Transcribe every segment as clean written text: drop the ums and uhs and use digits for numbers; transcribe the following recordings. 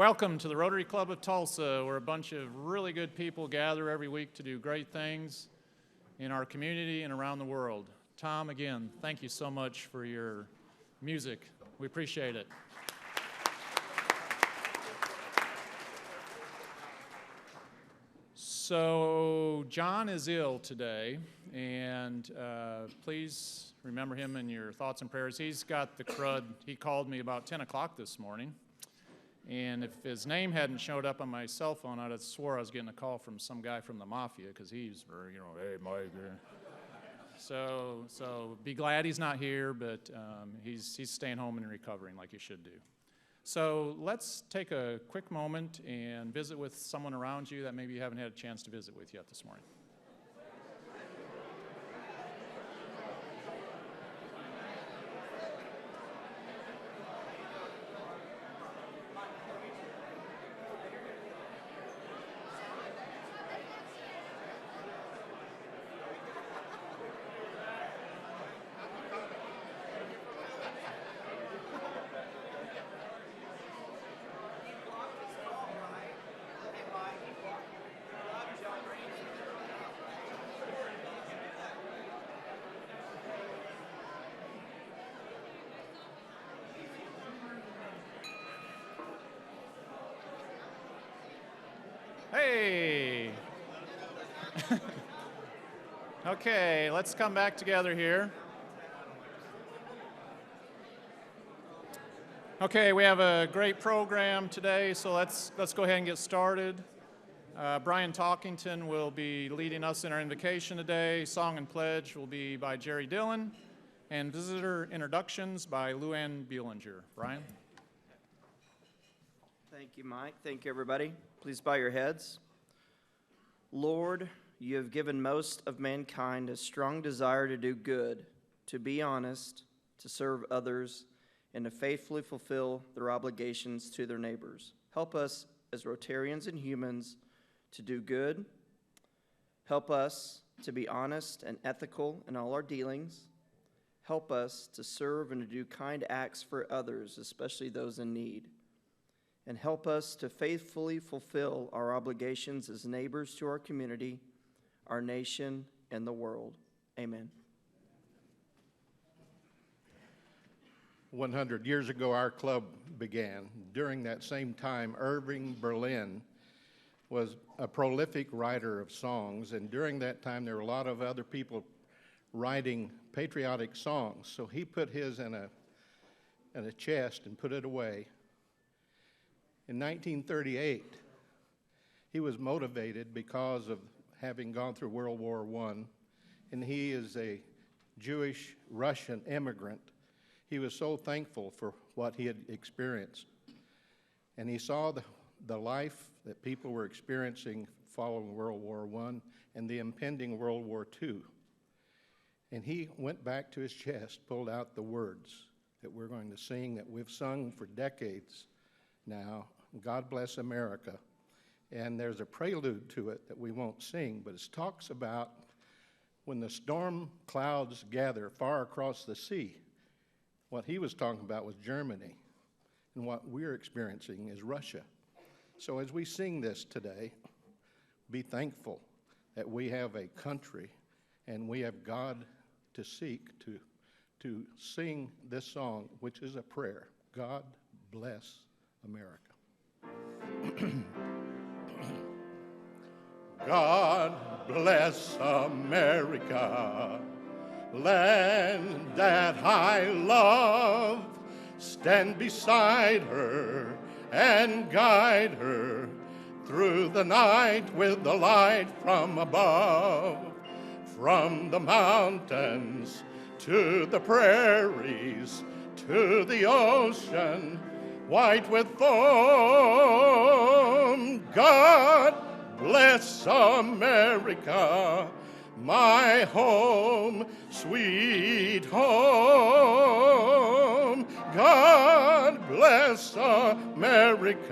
Welcome to the Rotary Club of Tulsa, where a bunch of really good people gather every week to do great things in our community and around the world. Tom, again, thank you so much for your music. We appreciate it. So, John is ill today, and please remember him in your thoughts and prayers. He's got the crud. He called me about 10 o'clock this morning, and if his name hadn't showed up on my cell phone, I'd have swore I was getting a call from some guy from the mafia, because he's, hey, Mike. So be glad he's not here, but he's staying home and recovering like he should do. So let's take a quick moment and visit with someone around you that maybe you haven't had a chance to visit with yet this morning. Hey! Okay, let's come back together here. Okay, we have a great program today, so let's go ahead and get started. Brian Talkington will be leading us in our invocation today. Song and Pledge will be by Jerry Dillon, and visitor introductions by Luann Buehlinger. Brian? Thank you, Mike. Thank you, everybody. Please bow your heads. Lord, you have given most of mankind a strong desire to do good, to be honest, to serve others, and to faithfully fulfill their obligations to their neighbors. Help us as Rotarians and humans to do good. Help us to be honest and ethical in all our dealings. Help us to serve and to do kind acts for others, especially those in need. And help us to faithfully fulfill our obligations as neighbors to our community, our nation, and the world. Amen. 100 years ago, our club began. During that same time, Irving Berlin was a prolific writer of songs, and during that time, there were a lot of other people writing patriotic songs. So he put his in a chest and put it away. In 1938, he was motivated because of having gone through World War I, and he is a Jewish Russian immigrant. He was so thankful for what he had experienced, and he saw the life that people were experiencing following World War I and the impending World War II. And he went back to his chest, pulled out the words that we're going to sing, that we've sung for decades now, God Bless America. And there's a prelude to it that we won't sing, but it talks about when the storm clouds gather far across the sea. What he was talking about was Germany, and what we're experiencing is Russia. So as we sing this today, be thankful that we have a country and we have God to seek to sing this song, which is a prayer. God bless America. God bless America, land that I love. Stand beside her and guide her through the night with the light from above. From the mountains to the prairies to the ocean white with foam. God bless America, my home, sweet home. God bless America,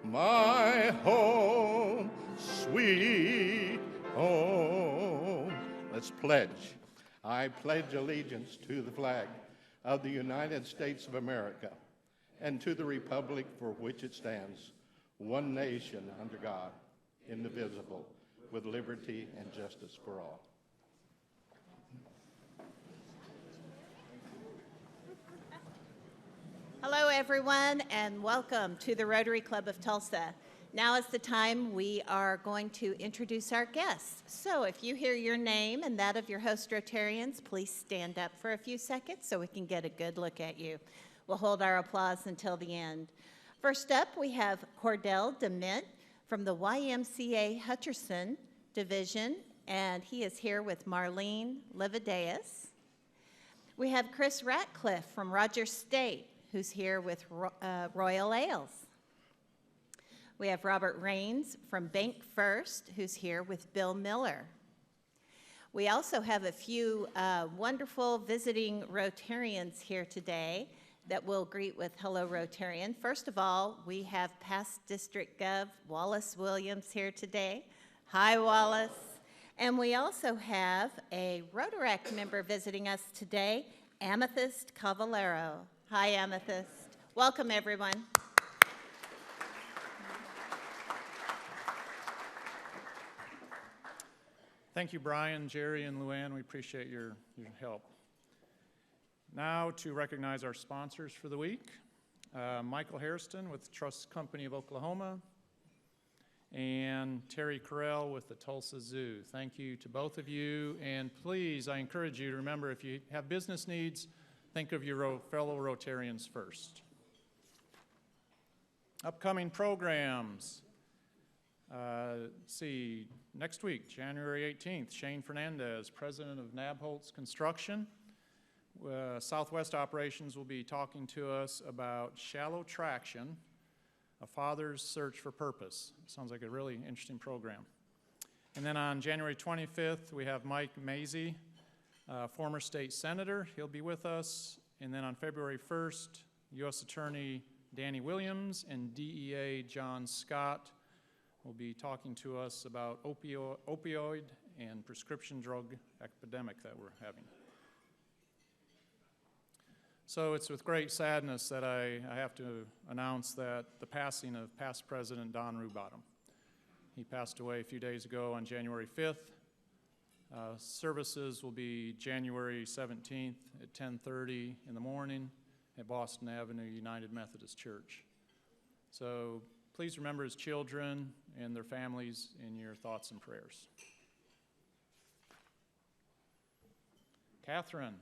my home, sweet home. Let's pledge. I pledge allegiance to the flag of the United States of America and to the republic for which it stands, one nation under God, indivisible, with liberty and justice for all. Hello, everyone, and welcome to the Rotary Club of Tulsa. Now is the time we are going to introduce our guests. So if you hear your name and that of your host Rotarians, please stand up for a few seconds so we can get a good look at you. We'll hold our applause until the end. First up, we have Cordell DeMint from the YMCA Hutcherson Division, and he is here with Marlene Livadeus. We have Chris Ratcliffe from Rogers State, who's here with Royal Ales. We have Robert Rains from Bank First, who's here with Bill Miller. We also have a few wonderful visiting Rotarians here today that we'll greet with Hello Rotarian. First of all, we have past District Gov Wallace Williams here today. Hi, Wallace. And we also have a Rotaract member visiting us today, Amethyst Cavallero. Hi, Amethyst. Welcome, everyone. Thank you, Brian, Jerry, and Luann. We appreciate your help. Now to recognize our sponsors for the week. Michael Hairston with the Trust Company of Oklahoma and Terry Carell with the Tulsa Zoo. Thank you to both of you. And please, I encourage you to remember, if you have business needs, think of your fellow Rotarians first. Upcoming programs. See, next week, January 18th, Shane Fernandez, president of Nabholz Construction. Southwest Operations will be talking to us about Shallow Traction, a father's search for purpose. Sounds like a really interesting program. And then on January 25th, we have Mike Mazie, former state senator. He'll be with us. And then on February 1st, U.S. Attorney Danny Williams and DEA John Scott will be talking to us about opioid and prescription drug epidemic that we're having. So it's with great sadness that I have to announce that the passing of past President Don Rubottom. He passed away a few days ago on January 5th. Services will be January 17th at 10:30 in the morning at Boston Avenue United Methodist Church. So please remember his children and their families in your thoughts and prayers. Catherine.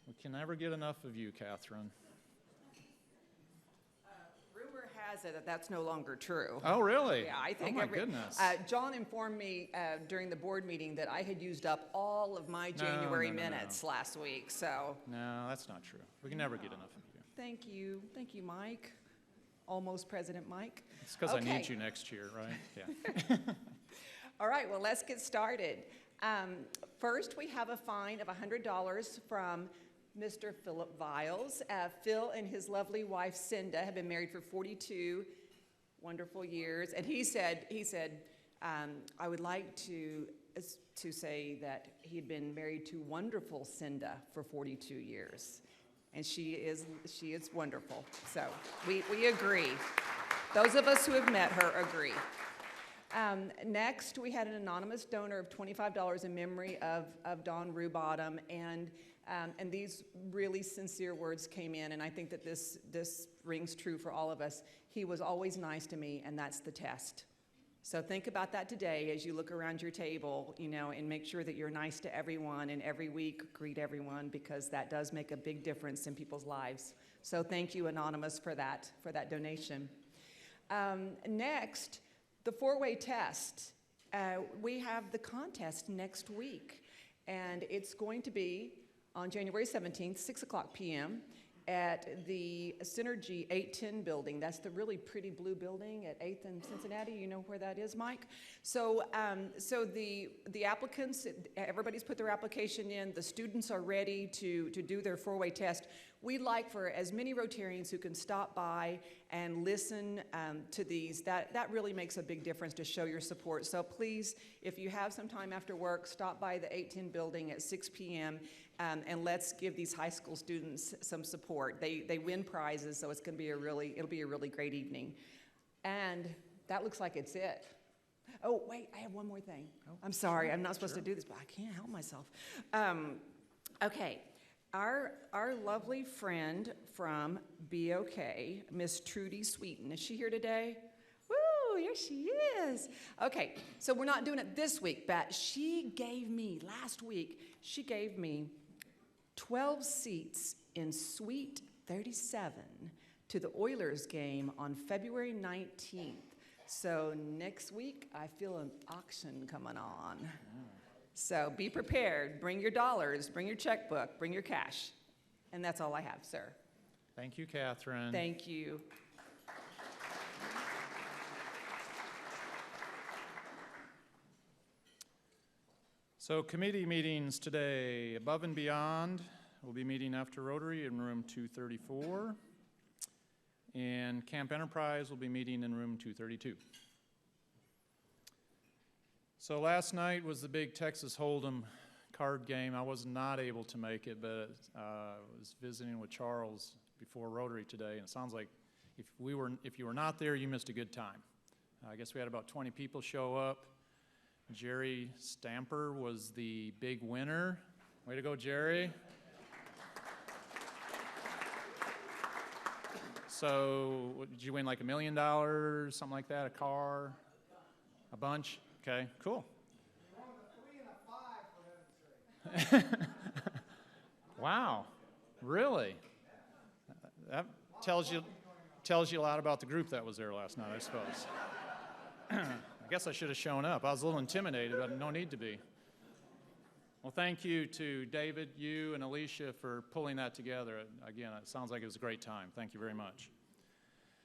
We can never get enough of you, Catherine. Rumor has it that that's no longer true. Oh, really? Yeah, I think. Oh, my goodness. John informed me during the board meeting that I had used up all of my January minutes last week. So. No, that's not true. We can never get enough of you. Thank you, Mike. Almost President Mike. It's because I need you next year, right? Yeah. All right. Well, let's get started. First, we have a fine of $100 from Mr. Philip Viles. Phil and his lovely wife Cinda have been married for 42 wonderful years, and he said, I would like to say that he had been married to wonderful Cinda for 42 years, and she is wonderful. So we agree. Those of us who have met her agree. Next, we had an anonymous donor of $25 in memory of Don Rubottom, and these really sincere words came in, and I think that this rings true for all of us. He was always nice to me, and that's the test. So think about that today as you look around your table, and make sure that you're nice to everyone, and every week greet everyone, because that does make a big difference in people's lives. So thank you, Anonymous, for that donation. Next, the four-way test. We have the contest next week, and it's going to be on January 17th, 6 o'clock p.m. at the Synergy 810 building. That's the really pretty blue building at 8th and Cincinnati. You know where that is, Mike? So the applicants, everybody's put their application in. The students are ready to do their four-way test. We'd like for as many Rotarians who can stop by and listen to these. That really makes a big difference to show your support. So please, if you have some time after work, stop by the 810 building at 6 p.m. And let's give these high school students some support. They win prizes, so it'll be a really great evening. And that looks like it's it. Oh, wait, I have one more thing. I'm sorry, I'm not supposed to do this, but I can't help myself. Okay, our lovely friend from BOK, Miss Trudy Sweeten, is she here today? Woo, here she is. Okay, so we're not doing it this week, but last week, she gave me 12 seats in Suite 37 to the Oilers game on February 19th. So next week, I feel an auction coming on. So be prepared. Bring your dollars, bring your checkbook, bring your cash. And that's all I have, sir. Thank you, Catherine. Thank you. So committee meetings today, Above and Beyond, we'll be meeting after Rotary in room 234. And Camp Enterprise will be meeting in room 232. So last night was the big Texas Hold'em card game. I was not able to make it, but I was visiting with Charles before Rotary today, and it sounds like if you were not there, you missed a good time. I guess we had about 20 people show up. Jerry Stamper was the big winner. Way to go, Jerry. So did you win like $1 million, something like that, a car, a bunch? Okay, cool. Wow, really? That tells you a lot about the group that was there last night, I suppose. I guess I should have shown up. I was a little intimidated, but no need to be. Well, thank you to David, you, and Alicia for pulling that together. Again, it sounds like it was a great time. Thank you very much.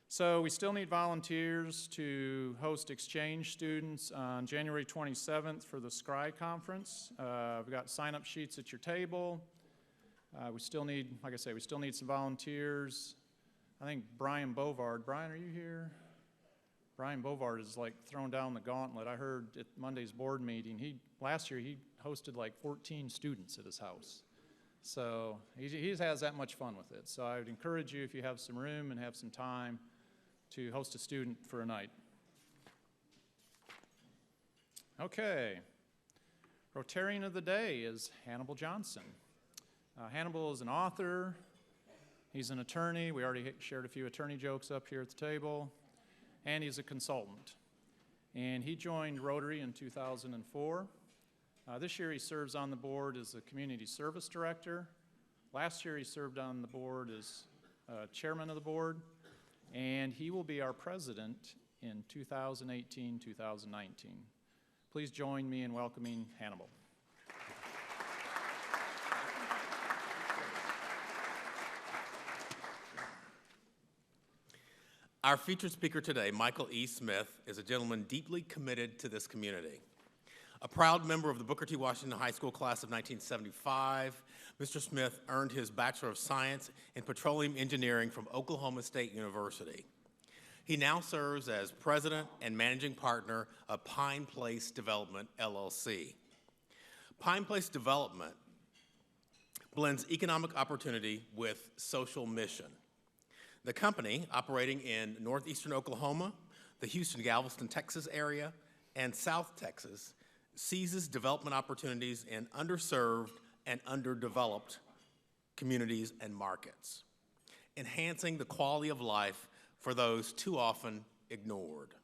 So we still need volunteers to host exchange students on January 27th for the SCRI conference. We've got sign-up sheets at your table. We still need, like I say, we still need some volunteers. I think Brian Bovard. Brian, are you here? Brian Bovard is like thrown down the gauntlet. I heard at Monday's board meeting, last year he hosted like 14 students at his house. So he has that much fun with it. So I would encourage you, if you have some room and have some time, to host a student for a night. Okay. Rotarian of the day is Hannibal Johnson. Hannibal is an author. He's an attorney. We already shared a few attorney jokes up here at the table. And he's a consultant. And he joined Rotary in 2004. This year he serves on the board as a community service director. Last year he served on the board as chairman of the board. And he will be our president in 2018-2019. Please join me in welcoming Hannibal. Our featured speaker today, Michael E. Smith, is a gentleman deeply committed to this community. A proud member of the Booker T. Washington High School class of 1975, Mr. Smith earned his Bachelor of Science in Petroleum Engineering from Oklahoma State University. He now serves as president and managing partner of Pine Place Development, LLC. Pine Place Development blends economic opportunity with social mission. The company, operating in northeastern Oklahoma, the Houston-Galveston, Texas area, and South Texas, seizes development opportunities in underserved and underdeveloped communities and markets, enhancing the quality of life for those too often ignored.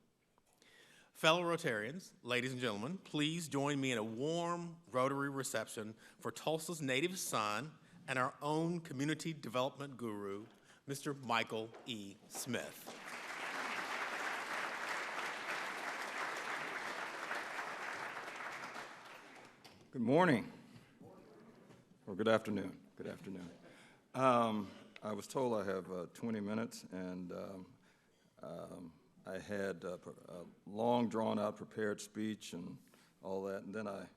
Fellow Rotarians, ladies and gentlemen, please join me in a warm Rotary reception for Tulsa's native son and our own community development guru, Mr. Michael E. Smith. Good morning, or good afternoon. Good afternoon. I was told I have 20 minutes, and I had a long, drawn-out, prepared speech and all that, and then I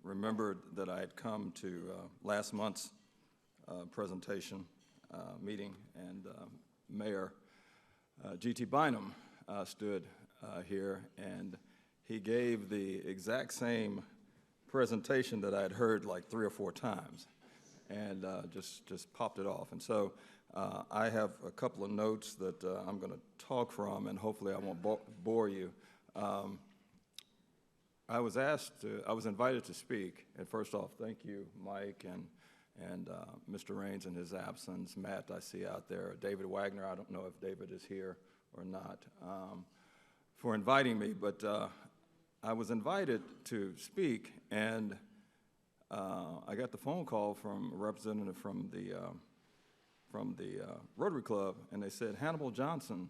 remembered that I had come to last month's presentation meeting, and Mayor G.T. Bynum stood here, and he gave the exact same presentation that I had heard like 3 or 4 times, and just popped it off. And so I have a couple of notes that I'm going to talk from, and hopefully I won't bore you. I was invited to speak, and first off, thank you, Mike, and Mr. Raines in his absence, Matt I see out there, David Wagner, I don't know if David is here or not, for inviting me, but I was invited to speak, and I got the phone call from a representative from the Rotary Club, and they said, Hannibal Johnson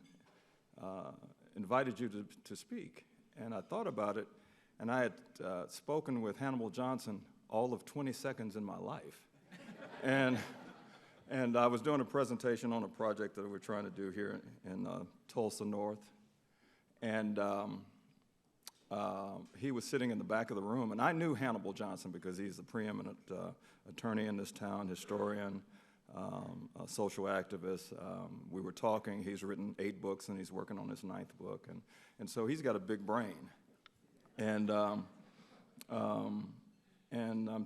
invited you to speak. And I thought about it, and I had spoken with Hannibal Johnson all of 20 seconds in my life. and I was doing a presentation on a project that we're trying to do here in Tulsa North. And he was sitting in the back of the room, and I knew Hannibal Johnson because he's the preeminent attorney in this town, historian, a social activist. We were talking. He's written 8 books, and he's working on his 9th book, and so he's got a big brain. And I'm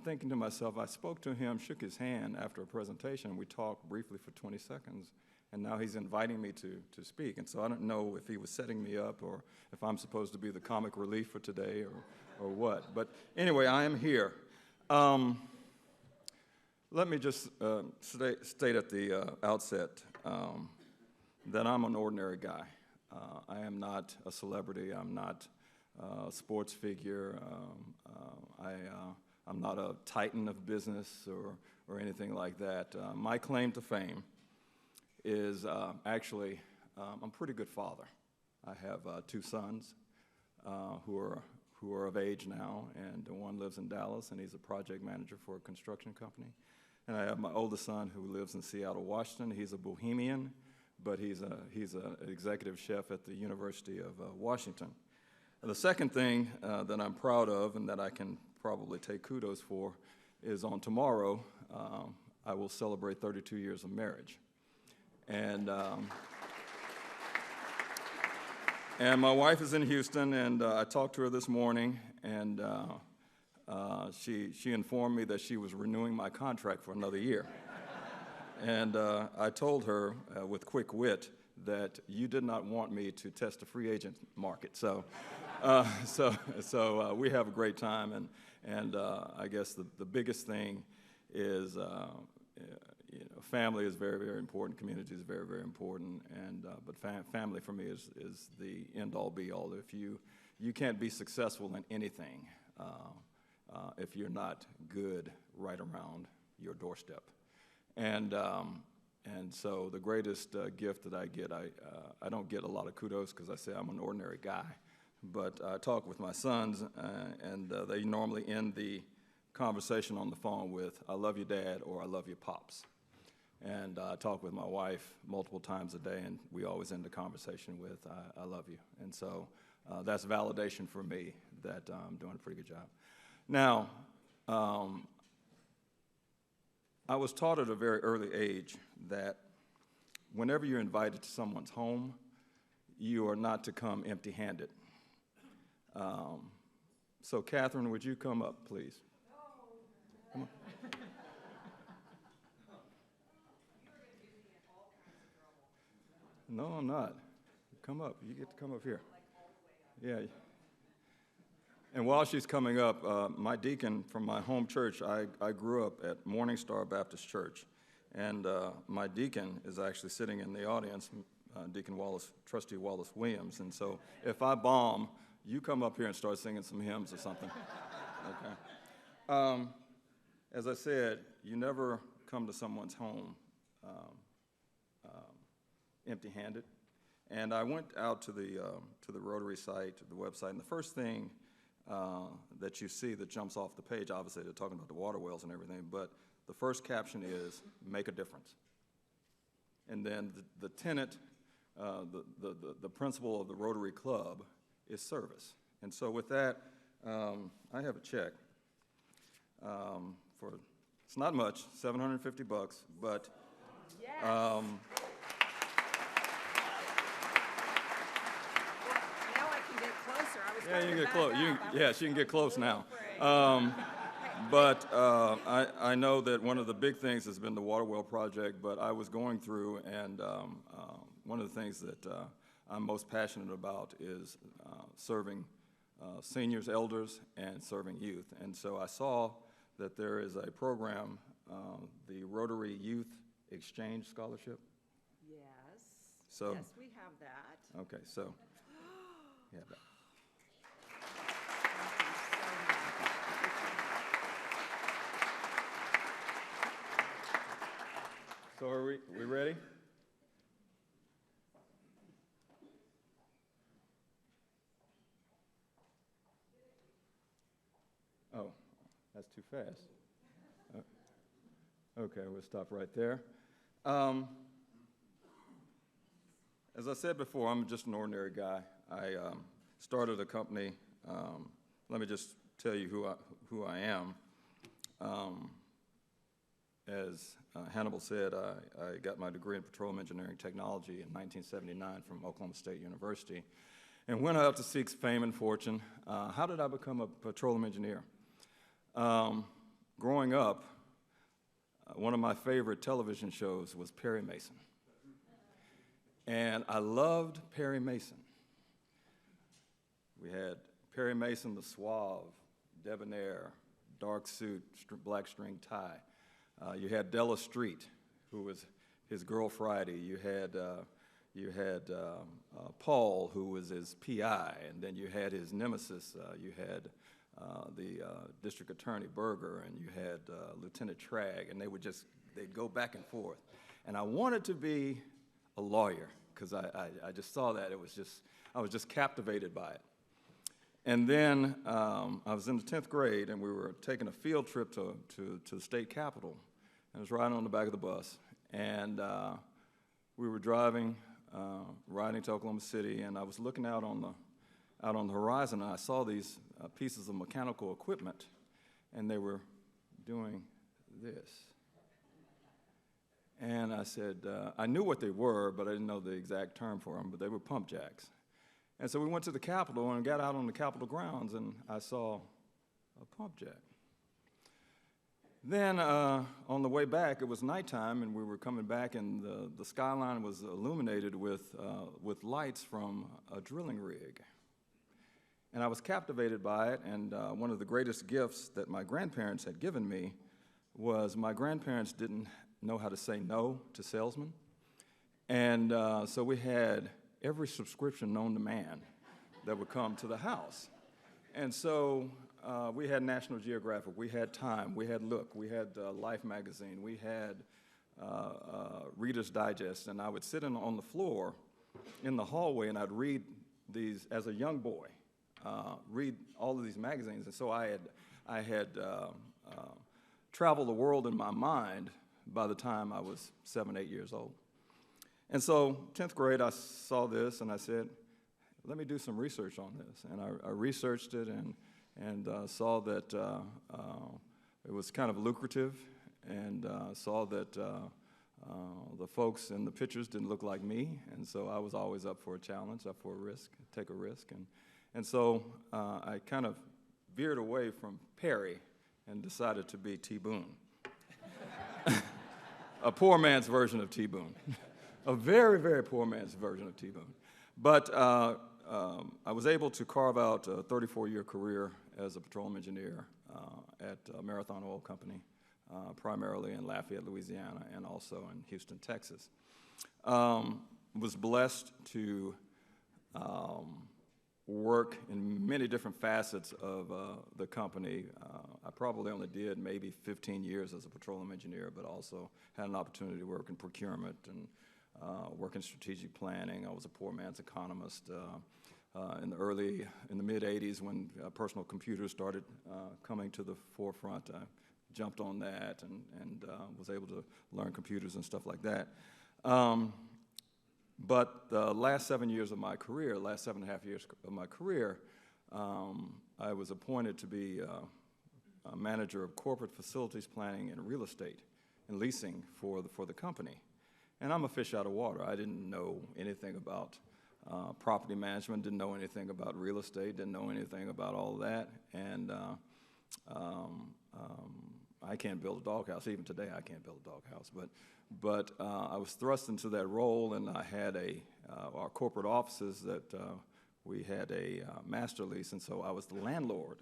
thinking to myself, I spoke to him, shook his hand after a presentation. We talked briefly for 20 seconds, and now he's inviting me to speak. And so I don't know if he was setting me up or if I'm supposed to be the comic relief for today or what. But anyway, I am here. Let me just state at the outset that I'm an ordinary guy. I am not a celebrity. I'm not a sports figure. I'm not a titan of business or anything like that. My claim to fame is actually I'm a pretty good father. I have 2 sons who are of age now, and one lives in Dallas, and he's a project manager for a construction company. And I have my oldest son who lives in Seattle, Washington. He's a bohemian, but he's an executive chef at the University of Washington. And the second thing that I'm proud of and that I can probably take kudos for is on tomorrow, I will celebrate 32 years of marriage. And my wife is in Houston, and I talked to her this morning, and she informed me that she was renewing my contract for another year. And I told her with quick wit that you did not want me to test the free agent market. So we have a great time, and I guess the biggest thing is family is very, very important. Community is very, very important, and but family for me is the end-all, be-all. If you can't be successful in anything if you're not good right around your doorstep, and so the greatest gift that I get, I don't get a lot of kudos because I say I'm an ordinary guy, but I talk with my sons, and they normally end the conversation on the phone with "I love you, Dad," or "I love you, Pops." And I talk with my wife multiple times a day, and we always end the conversation with I love you. And so that's validation for me that I'm doing a pretty good job. Now, I was taught at a very early age that whenever you're invited to someone's home, you are not to come empty-handed. So Catherine, would you come up, please? Come on. No, I'm not. Come up. You get to come up here. Yeah. And while she's coming up, my deacon from my home church, I grew up at Morning Star Baptist Church. And my deacon is actually sitting in the audience, Deacon Wallace, Trustee Wallace Williams. And so if I bomb, you come up here and start singing some hymns or something. Okay. As I said, you never come to someone's home empty-handed. And I went out to the Rotary site, the website, and the first thing that you see that jumps off the page, obviously they're talking about the water wells and everything, but the first caption is, "Make a difference." And then the tenet, the principle of the Rotary Club is service. And so with that, I have a check for, it's not much, $750, but Yes. Now I can get closer. I was yeah, trying you can to get back close. up. I was Yeah, she can get close now. afraid. But I know that one of the big things has been the water well project, but I was going through, and one of the things that I'm most passionate about is serving seniors, elders, and serving youth. And so I saw that there is a program, the Rotary Youth Exchange Scholarship. Yes. So- Yes, we have that. Okay, so, yeah, that. So are we ready? Oh, that's too fast. Okay, we'll stop right there. As I said before, I'm just an ordinary guy. I started a company. Let me just tell you who I am. As Hannibal said, I got my degree in petroleum engineering technology in 1979 from Oklahoma State University, and went out to seek fame and fortune. How did I become a petroleum engineer? Growing up, one of my favorite television shows was Perry Mason. And I loved Perry Mason. We had Perry Mason, the suave, debonair, dark suit, black string tie. You had Della Street, who was his girl Friday. You had Paul, who was his PI, and then you had his nemesis. You had the district attorney Berger, and you had Lieutenant Tragg, and they'd go back and forth. And I wanted to be a lawyer because I just saw that. I was just captivated by it. And then I was in the 10th grade, and we were taking a field trip to the state capitol. I was riding on the back of the bus, and we were riding to Oklahoma City, and I was looking out on the horizon, and I saw these pieces of mechanical equipment, and they were doing this. And I said, I knew what they were, but I didn't know the exact term for them, but they were pump jacks. And so we went to the Capitol and got out on the Capitol grounds, and I saw a pump jack. Then on the way back, it was nighttime, and we were coming back, and the skyline was illuminated with lights from a drilling rig. And I was captivated by it, and one of the greatest gifts that my grandparents had given me was my grandparents didn't know how to say no to salesmen. And so we had every subscription known to man that would come to the house. And so we had National Geographic, we had Time, we had Look, we had Life magazine, we had Reader's Digest, and I would sit on the floor in the hallway and I'd read these, as a young boy, read all of these magazines. And so I had traveled the world in my mind by the time I was 7, 8 years old. And so 10th grade, I saw this and I said, let me do some research on this. And I researched it and saw that it was kind of lucrative, and saw that the folks in the pictures didn't look like me, and so I was always up for a challenge, up for a risk, take a risk. And so I kind of veered away from Perry and decided to be T. Boone. A poor man's version of T. Boone. A very, very poor man's version of T. Boone. But I was able to carve out a 34-year career as a petroleum engineer at Marathon Oil Company, primarily in Lafayette, Louisiana, and also in Houston, Texas. Was blessed to work in many different facets of the company. I probably only did maybe 15 years as a petroleum engineer, but also had an opportunity to work in procurement and work in strategic planning. I was a poor man's economist in the mid-'80s when personal computers started coming to the forefront. I jumped on that and was able to learn computers and stuff like that. But the last 7 years of my career, last 7.5 years of my career, I was appointed to be a manager of corporate facilities planning and real estate and leasing for the company. And I'm a fish out of water. I didn't know anything about property management, didn't know anything about real estate, didn't know anything about all of that. And I can't build a doghouse. Even today, I can't build a doghouse. But I was thrust into that role, and I had our corporate offices that we had a master lease, and so I was the landlord.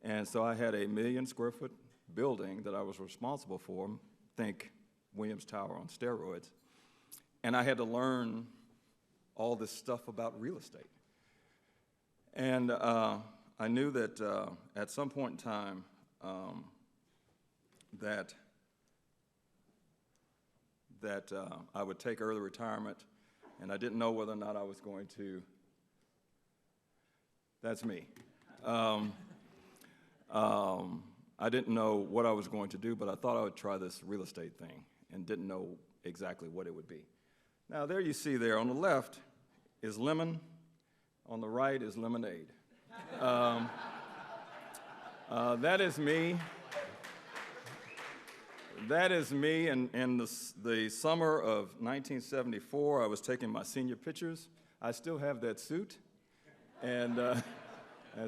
And so I had a 1 million square foot building that I was responsible for. Think Williams Tower on steroids. And I had to learn all this stuff about real estate. And I knew that at some point in time that I would take early retirement, and I didn't know whether or not I was going to. That's me. I didn't know what I was going to do, but I thought I would try this real estate thing and didn't know exactly what it would be. Now, there you see there on the left is lemon, on the right is lemonade. That is me. That is me in the summer of 1974. I was taking my senior pictures. I still have that suit, and I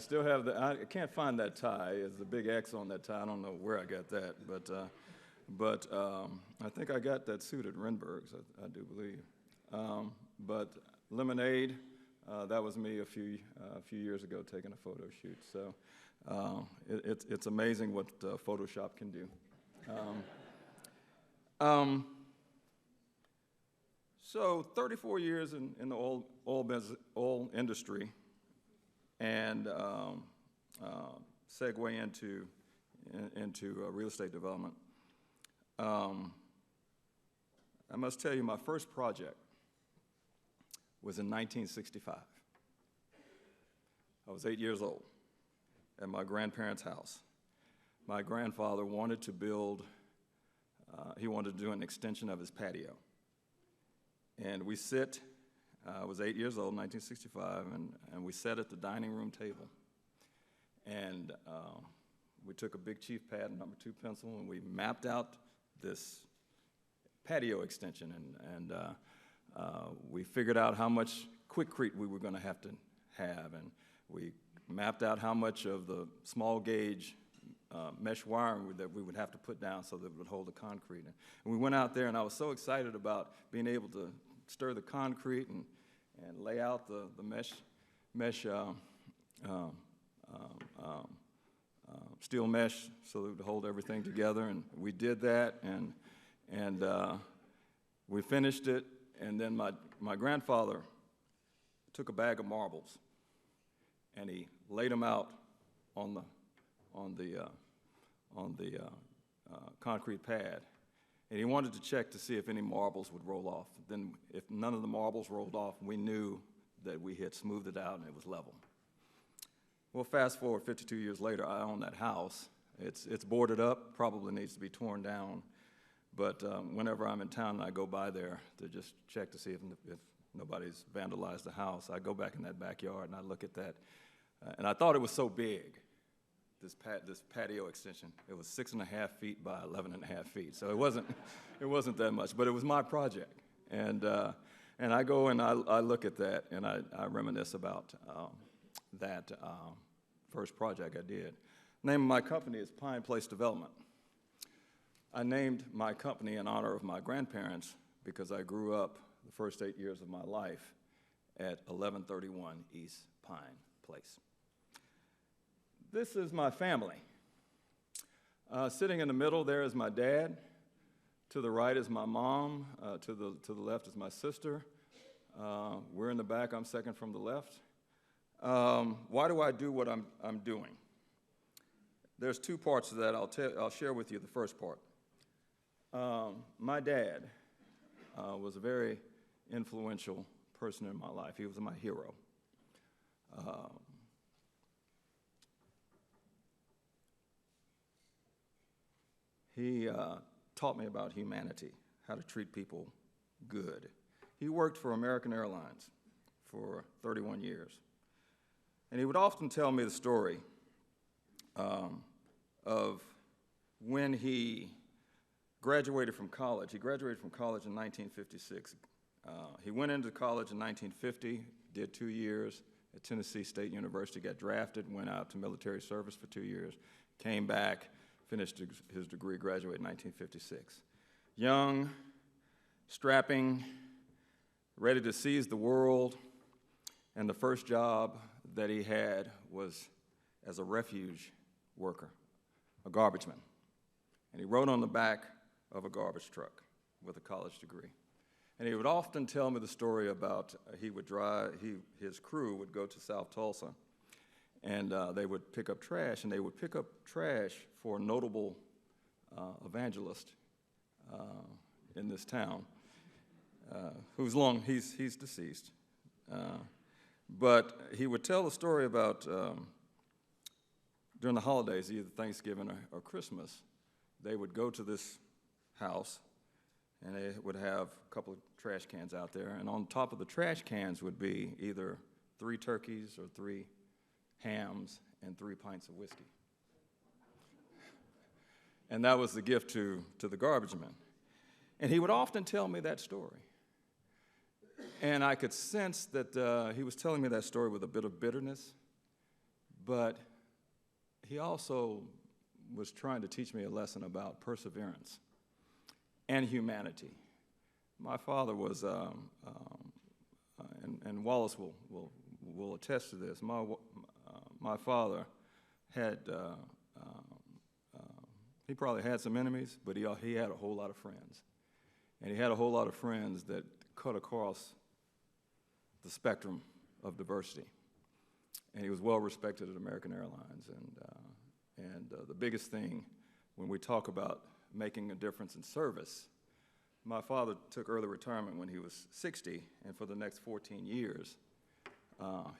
still have I can't find that tie. There's a big X on that tie. I don't know where I got that, but I think I got that suit at Renberg's, I do believe. But lemonade, that was me a few years ago taking a photo shoot. So it's amazing what Photoshop can do. So 34 years in the oil industry, and segue into real estate development. I must tell you, my first project was in 1965. I was 8 years old at my grandparents' house. My grandfather wanted to build, he wanted to do an extension of his patio. And we sit, I was 8 years old, 1965, and we sat at the dining room table. And we took a big chief pad and #2 pencil, and we mapped out this patio extension, and we figured out how much Quikrete we were going to have, and we mapped out how much of the small gauge mesh wiring that we would have to put down so that it would hold the concrete. And we went out there, and I was so excited about being able to stir the concrete and lay out the mesh steel mesh so that it would hold everything together. And we did that, and we finished it. And then my grandfather took a bag of marbles, and he laid them out on the concrete pad. And he wanted to check to see if any marbles would roll off. Then if none of the marbles rolled off, we knew that we had smoothed it out and it was level. Well, fast forward 52 years later, I own that house. It's boarded up, probably needs to be torn down. But whenever I'm in town and I go by there to just check to see if nobody's vandalized the house, I go back in that backyard and I look at that. And I thought it was so big, this patio extension. It was 6.5 feet by 11.5 feet. So it wasn't that much, but it was my project. And I go and I look at that and I reminisce about that first project I did. The name of my company is Pine Place Development. I named my company in honor of my grandparents because I grew up the first 8 years of my life at 1131 East Pine Place. This is my family. Sitting in the middle there is my dad. To the right is my mom. To the left is my sister. We're in the back. I'm second from the left. Why do I do what I'm doing? There's two parts to that. I'll share with you the first part. My dad was a very influential person in my life. He was my hero. He taught me about humanity, how to treat people good. He worked for American Airlines for 31 years. And he would often tell me the story of when he graduated from college. He graduated from college in 1956. He went into college in 1950, did 2 years at Tennessee State University, got drafted, went out to military service for 2 years, came back, finished his degree, graduated in 1956. Young, strapping, ready to seize the world, and the first job that he had was as a refuge worker, a garbage man. And he rode on the back of a garbage truck with a college degree. And he would often tell me the story about his crew would go to South Tulsa, and they would pick up trash, and they would pick up trash for a notable evangelist in this town, he's deceased. But he would tell a story about during the holidays, either Thanksgiving or Christmas, they would go to this house, and they would have a couple of trash cans out there, and on top of the trash cans would be either 3 turkeys or 3 hams and 3 pints of whiskey. And that was the gift to the garbage man. And he would often tell me that story. And I could sense that he was telling me that story with a bit of bitterness, but he also was trying to teach me a lesson about perseverance and humanity. My father was, and Wallace will attest to this, my father had, he probably had some enemies, but he had a whole lot of friends. And he had a whole lot of friends that cut across the spectrum of diversity. And he was well respected at American Airlines. And the biggest thing when we talk about making a difference in service, my father took early retirement when he was 60, and for the next 14 years,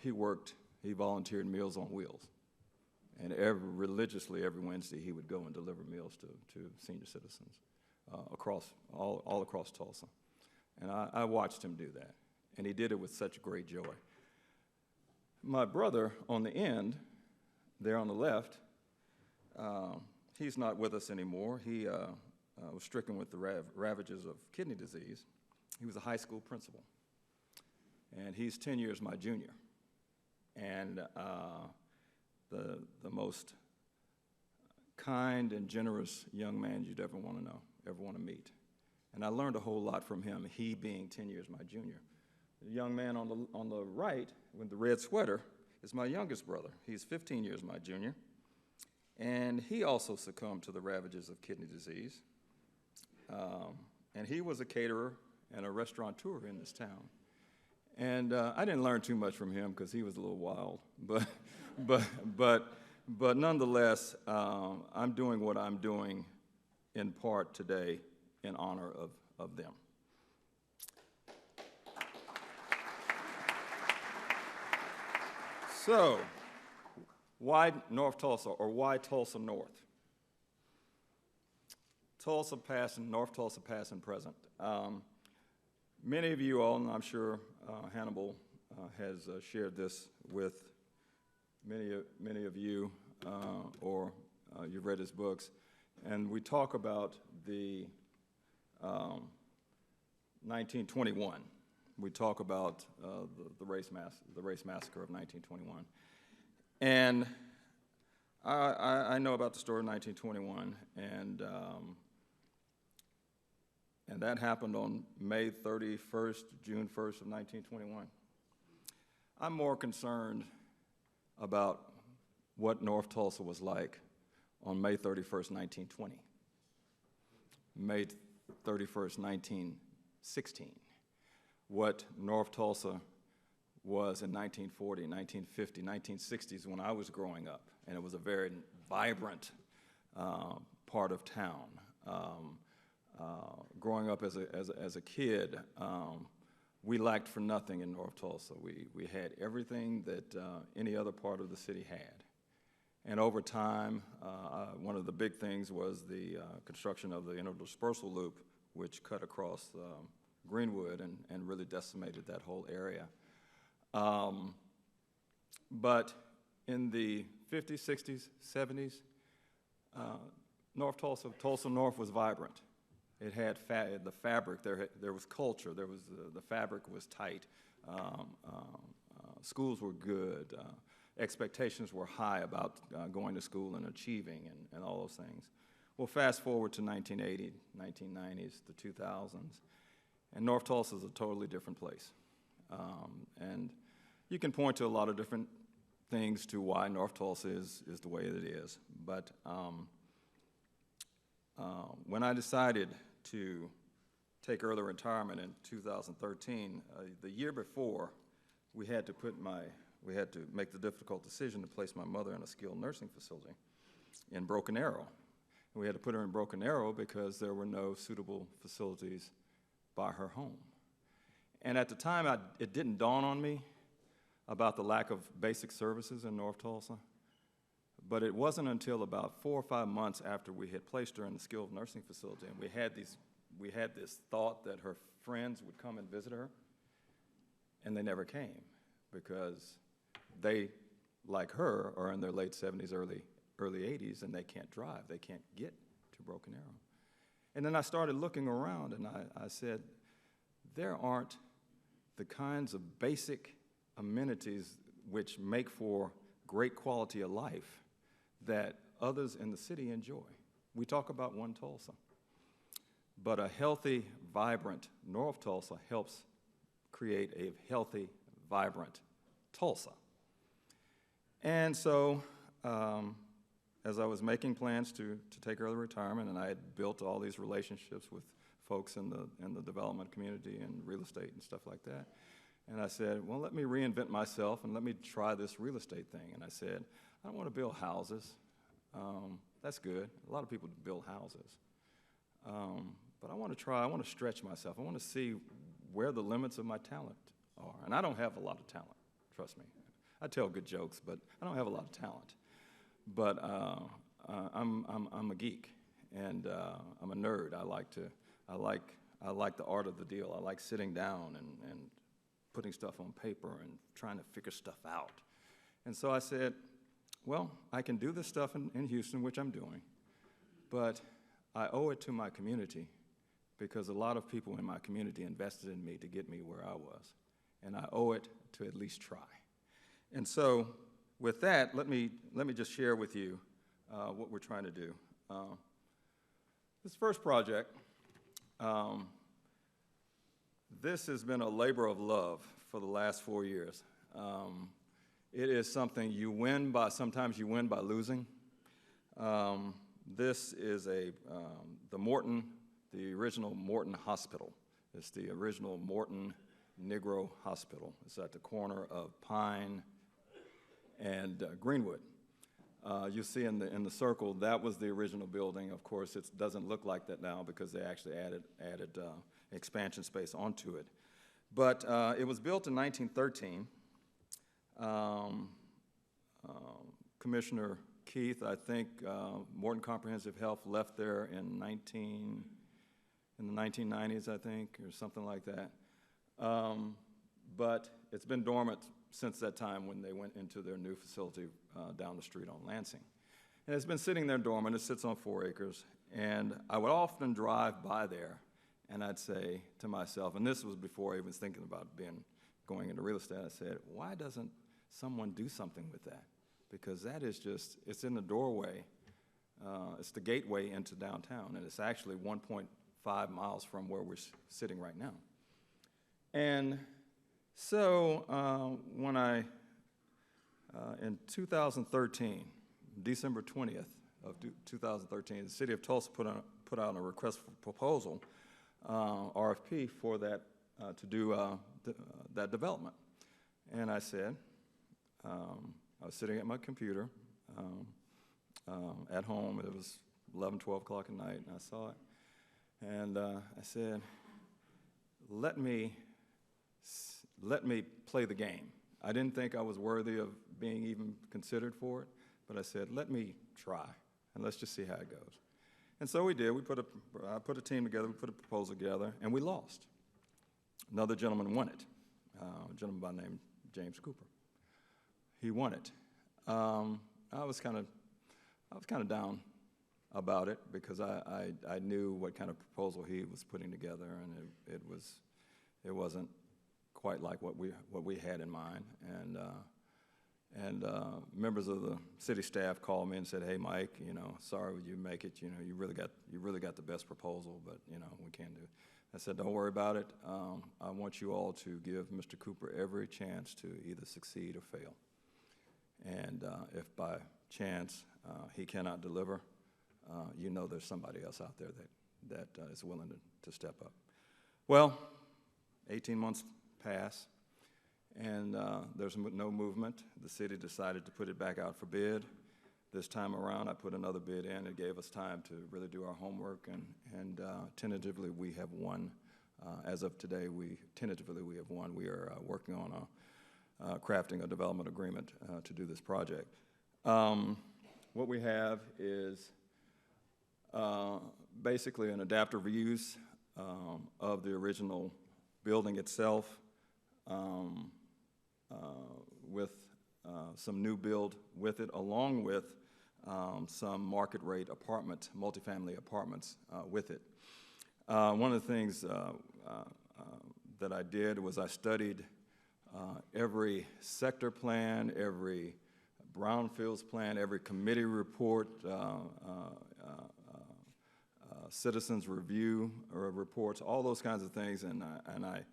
he volunteered Meals on Wheels. And religiously every Wednesday he would go and deliver meals to senior citizens all across Tulsa. And I watched him do that, and he did it with such great joy. My brother on the end, there on the left, he's not with us anymore. He was stricken with the ravages of kidney disease. He was a high school principal, and he's 10 years my junior. And the most kind and generous young man you'd ever want to know, ever want to meet. And I learned a whole lot from him, he being 10 years my junior. The young man on the right with the red sweater is my youngest brother. He's 15 years my junior. And he also succumbed to the ravages of kidney disease. And he was a caterer and a restaurateur in this town. And I didn't learn too much from him because he was a little wild. But nonetheless, I'm doing what I'm doing in part today in honor of them. So, why North Tulsa, or why Tulsa North? Tulsa past and North Tulsa past and present. Many of you all, and I'm sure Hannibal has shared this with many of you, or you've read his books, and we talk about the 1921. We talk about the race massacre of 1921. And I know about the story of 1921, and that happened on May 31st, June 1st of 1921. I'm more concerned about what North Tulsa was like on May 31st, 1920, May 31st, 1916, what North Tulsa was in 1940, 1950, 1960s when I was growing up, and it was a very vibrant part of town. Growing up as a kid, we lacked for nothing in North Tulsa. We had everything that any other part of the city had. And over time, one of the big things was the construction of the interdispersal loop, which cut across Greenwood and really decimated that whole area. But in the 50s, 60s, 70s, North Tulsa, Tulsa North was vibrant. It had the fabric, there was culture, the fabric was tight, schools were good, expectations were high about going to school and achieving and all those things. Well, fast forward to 1980, 1990s, the 2000s, and North Tulsa is a totally different place. And you can point to a lot of different things to why North Tulsa is the way that it is. But when I decided to take early retirement in 2013, the year before, we had to make the difficult decision to place my mother in a skilled nursing facility in Broken Arrow. And we had to put her in Broken Arrow because there were no suitable facilities by her home. And at the time, it didn't dawn on me about the lack of basic services in North Tulsa. But it wasn't until about 4 or 5 months after we had placed her in the skilled nursing facility, and we had this thought that her friends would come and visit her, and they never came because they, like her, are in their late 70s, early 80s, and they can't drive. They can't get to Broken Arrow. And then I started looking around, and I said, there aren't the kinds of basic amenities which make for great quality of life that others in the city enjoy. We talk about one Tulsa, but a healthy, vibrant North Tulsa helps create a healthy, vibrant Tulsa. And so, as I was making plans to take early retirement, and I had built all these relationships with folks in the development community and real estate and stuff like that, and I said, well, let me reinvent myself and let me try this real estate thing. And I said, I don't want to build houses. That's good. A lot of people build houses. But I want to stretch myself. I want to see where the limits of my talent are. And I don't have a lot of talent, trust me. I tell good jokes, but I don't have a lot of talent. But I'm a geek, and I'm a nerd. I like the art of the deal. I like sitting down and putting stuff on paper and trying to figure stuff out. And so I said, well, I can do this stuff in Houston, which I'm doing, but I owe it to my community because a lot of people in my community invested in me to get me where I was, and I owe it to at least try. And so with that, let me just share with you what we're trying to do. This first project, this has been a labor of love for the last 4 years. It is something you win by, sometimes you win by losing. This is the original Morton Hospital. It's the original Morton Negro Hospital. It's at the corner of Pine and Greenwood. You see in the circle, that was the original building. Of course, it doesn't look like that now because they actually added expansion space onto it. But it was built in 1913. Commissioner Keith, I think Morton Comprehensive Health left there in the 1990s, I think, or something like that. But it's been dormant since that time when they went into their new facility down the street on Lansing. And it's been sitting there dormant. It sits on 4 acres. And I would often drive by there, and I'd say to myself, and this was before I was thinking about going into real estate, I said, why doesn't someone do something with that? Because that is just, it's in the doorway. It's the gateway into downtown, and it's actually 1.5 miles from where we're sitting right now. And so when in 2013, December 20th of 2013, the city of Tulsa put out a request for proposal, RFP, for that, to do that development. And I said, I was sitting at my computer at home. It was 11, 12 o'clock at night, and I saw it. And I said, let me play the game. I didn't think I was worthy of being even considered for it, but I said, let me try, and let's just see how it goes. And so we did. I put a team together, we put a proposal together, and we lost. Another gentleman won it, a gentleman by the name James Cooper. He won it. I was kind of down about it because I knew what kind of proposal he was putting together, and it wasn't quite like what we had in mind. And members of the city staff called me and said, "Hey, Mike, sorry you make it. You really got the best proposal, but we can't do it." I said, "Don't worry about it. I want you all to give Mr. Cooper every chance to either succeed or fail. And if by chance he cannot deliver, there's somebody else out there that is willing to step up." Well, 18 months pass. And there's no movement. The city decided to put it back out for bid. This time around, I put another bid in. It gave us time to really do our homework, and tentatively we have won. As of today, tentatively we have won. We are working on crafting a development agreement to do this project. What we have is basically an adaptive reuse of the original building itself, with some new build with it, along with some market rate multifamily apartments with it. One of the things that I did was I studied every sector plan, every brownfields plan, every committee report, citizens review reports, all those kinds of things, and I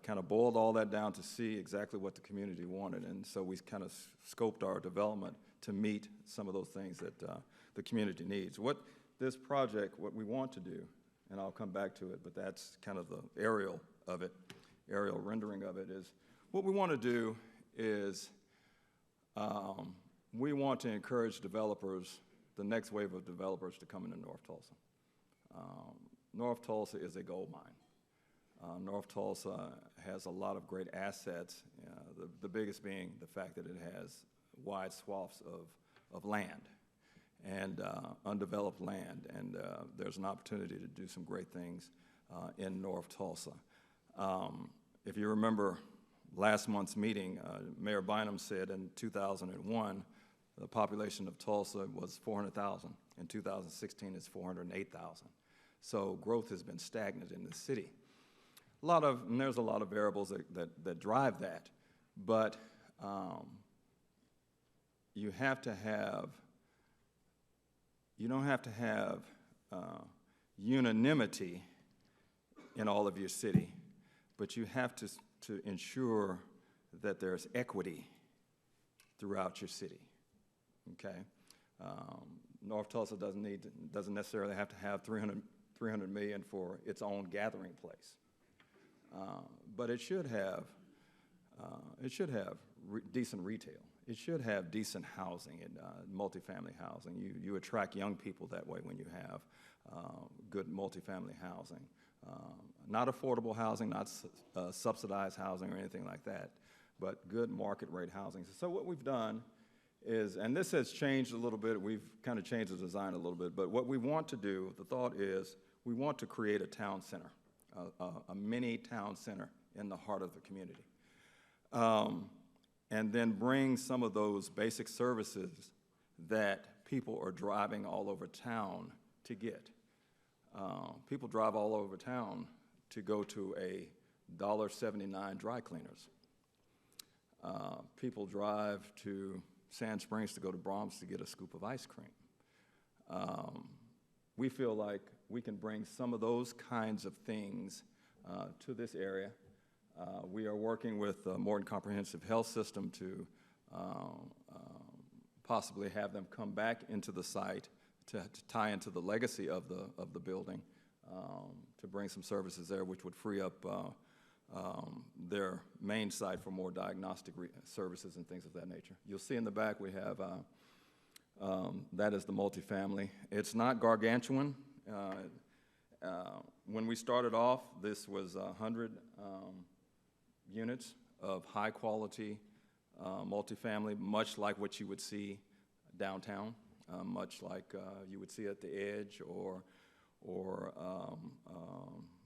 kind of boiled all that down to see exactly what the community wanted, and so we kind of scoped our development to meet some of those things that the community needs. What we want to do, and I'll come back to it, but that's kind of the aerial rendering of it, is what we want to do is we want to encourage developers, the next wave of developers, to come into North Tulsa. North Tulsa is a gold mine. North Tulsa has a lot of great assets, the biggest being the fact that it has wide swaths of land and undeveloped land, and there's an opportunity to do some great things in North Tulsa. If you remember last month's meeting, Mayor Bynum said in 2001 the population of Tulsa was 400,000. In 2016 it's 408,000. So growth has been stagnant in the city. And there's a lot of variables that drive that, but you don't have to have unanimity in all of your city, but you have to ensure that there's equity throughout your city. Okay, North Tulsa doesn't necessarily have to have 300 million for its own gathering place. But it should have decent retail. It should have decent housing and multifamily housing. You attract young people that way when you have good multifamily housing. Not affordable housing, not subsidized housing or anything like that, but good market rate housing. So what we've done is, and this has changed a little bit, we've kind of changed the design a little bit, but what we want to do, the thought is, we want to create a town center. A mini town center in the heart of the community. And then bring some of those basic services that people are driving all over town to get. People drive all over town to go to a $1.79 dry cleaners. People drive to Sand Springs to go to Brahms to get a scoop of ice cream. We feel like we can bring some of those kinds of things to this area. We are working with Morton Comprehensive Health System to possibly have them come back into the site to tie into the legacy of the building, to bring some services there, which would free up their main site for more diagnostic services and things of that nature. You'll see in the back we have, that is the multifamily. It's not gargantuan. When we started off, this was 100 units of high quality multifamily, much like what you would see downtown, much like you would see at the Edge or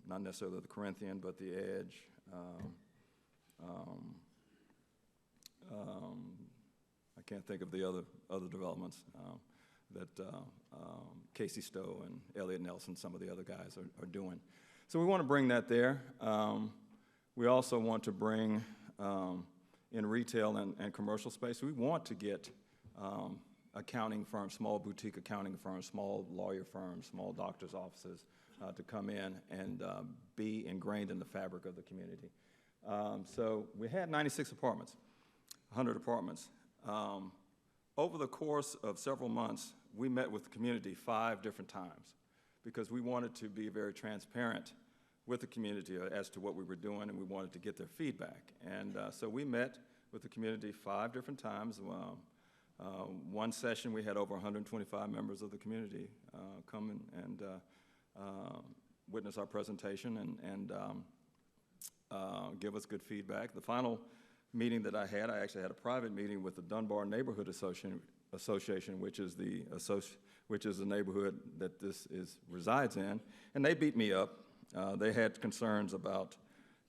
not necessarily the Corinthian, but the Edge. I can't think of the other developments that Casey Stowe and Elliott Nelson, some of the other guys are doing. So we want to bring that there. We also want to bring in retail and commercial space. We want to get accounting firms, small boutique accounting firms, small lawyer firms, small doctor's offices to come in and be ingrained in the fabric of the community. So we had 96 apartments, 100 apartments. Over the course of several months, we met with the community 5 different times because we wanted to be very transparent with the community as to what we were doing, and we wanted to get their feedback. And so we met with the community 5 different times. One session, we had over 125 members of the community come and witness our presentation and give us good feedback. The final meeting that I actually had a private meeting with the Dunbar Neighborhood Association, which is the neighborhood that this resides in, and they beat me up. They had concerns about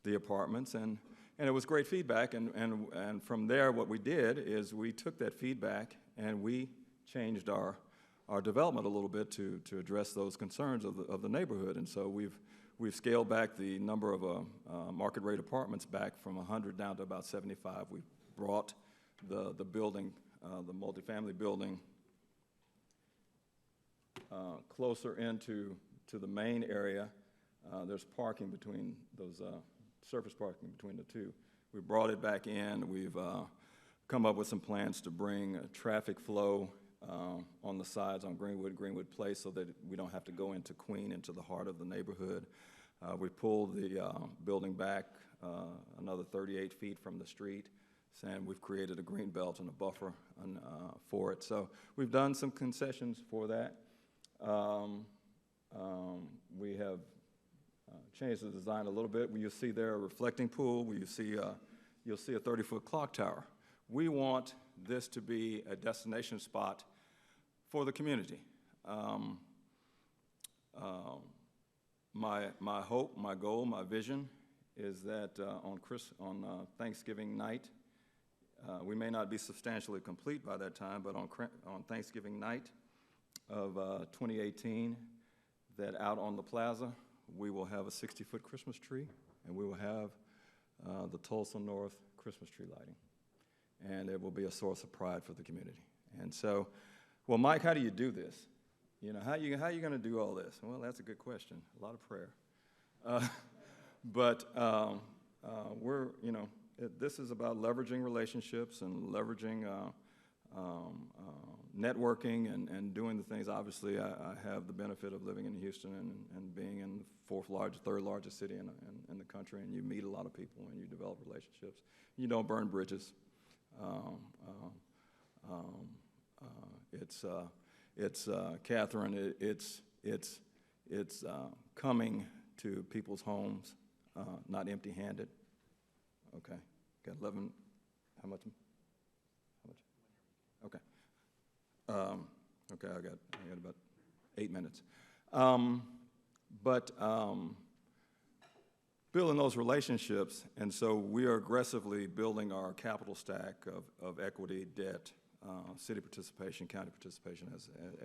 the apartments, and it was great feedback. And from there, what we did is we took that feedback and we changed our development a little bit to address those concerns of the neighborhood. And so we've scaled back the number of market rate apartments back from 100 down to about 75. We brought the building, the multifamily building, closer into the main area. There's parking between those, surface parking between the two. We brought it back in. We've come up with some plans to bring traffic flow on the sides on Greenwood Place, so that we don't have to go into Queen, into the heart of the neighborhood. We pulled the building back another 38 feet from the street, and we've created a green belt and a buffer for it. So we've done some concessions for that. We have changed the design a little bit. You'll see there a reflecting pool. You'll see a 30-foot clock tower. We want this to be a destination spot for the community. My hope, my goal, my vision is that on Thanksgiving night, we may not be substantially complete by that time, but on Thanksgiving night of 2018, that out on the plaza, we will have a 60-foot Christmas tree, and we will have the Tulsa North Christmas tree lighting. And it will be a source of pride for the community. And so, well, Mike, how do you do this? You know, how are you going to do all this? Well, that's a good question. A lot of prayer. This is about leveraging relationships and leveraging networking and doing the things. Obviously, I have the benefit of living in Houston and being in the third largest city in the country, and you meet a lot of people and you develop relationships. You don't burn bridges. Catherine, it's coming to people's homes, not empty-handed. Okay, got 11, how much? Okay. Okay, I got about 8 minutes. Building those relationships, and so we are aggressively building our capital stack of equity, debt, city participation, county participation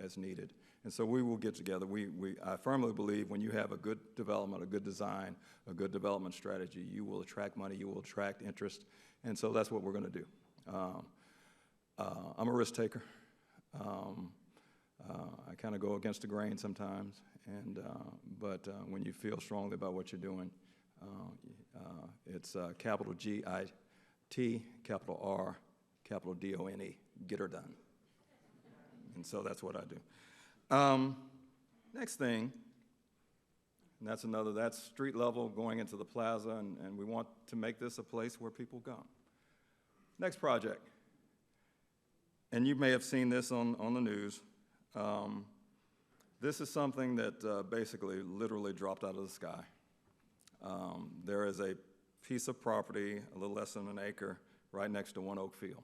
as needed. And so we will get together. I firmly believe when you have a good development, a good design, a good development strategy, you will attract money, you will attract interest, and so that's what we're going to do. I'm a risk taker. I kind of go against the grain sometimes, but when you feel strongly about what you're doing, it's capital G-I-T, capital R, capital D-O-N-E, get her done. And so that's what I do. Next thing, and that's street level going into the plaza, and we want to make this a place where people come. Next project, and you may have seen this on the news. This is something that basically literally dropped out of the sky. There is a piece of property, a little less than an acre, right next to One Oak Field.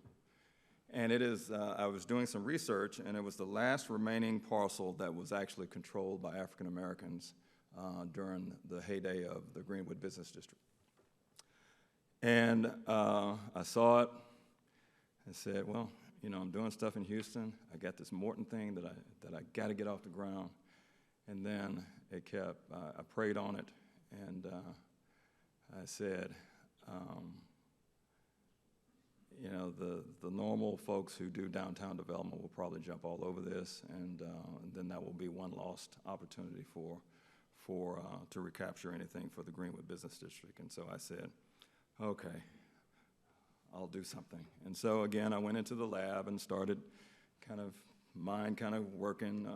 And it is, I was doing some research, and it was the last remaining parcel that was actually controlled by African Americans during the heyday of the Greenwood Business District. And I saw it and said, well, you know, I'm doing stuff in Houston. I got this Morton thing that I got to get off the ground. And then it kept, I prayed on it, and I said, you know, the normal folks who do downtown development will probably jump all over this, and then that will be one lost opportunity to recapture anything for the Greenwood Business District. And so I said, okay, I'll do something. And so again, I went into the lab and started kind of working.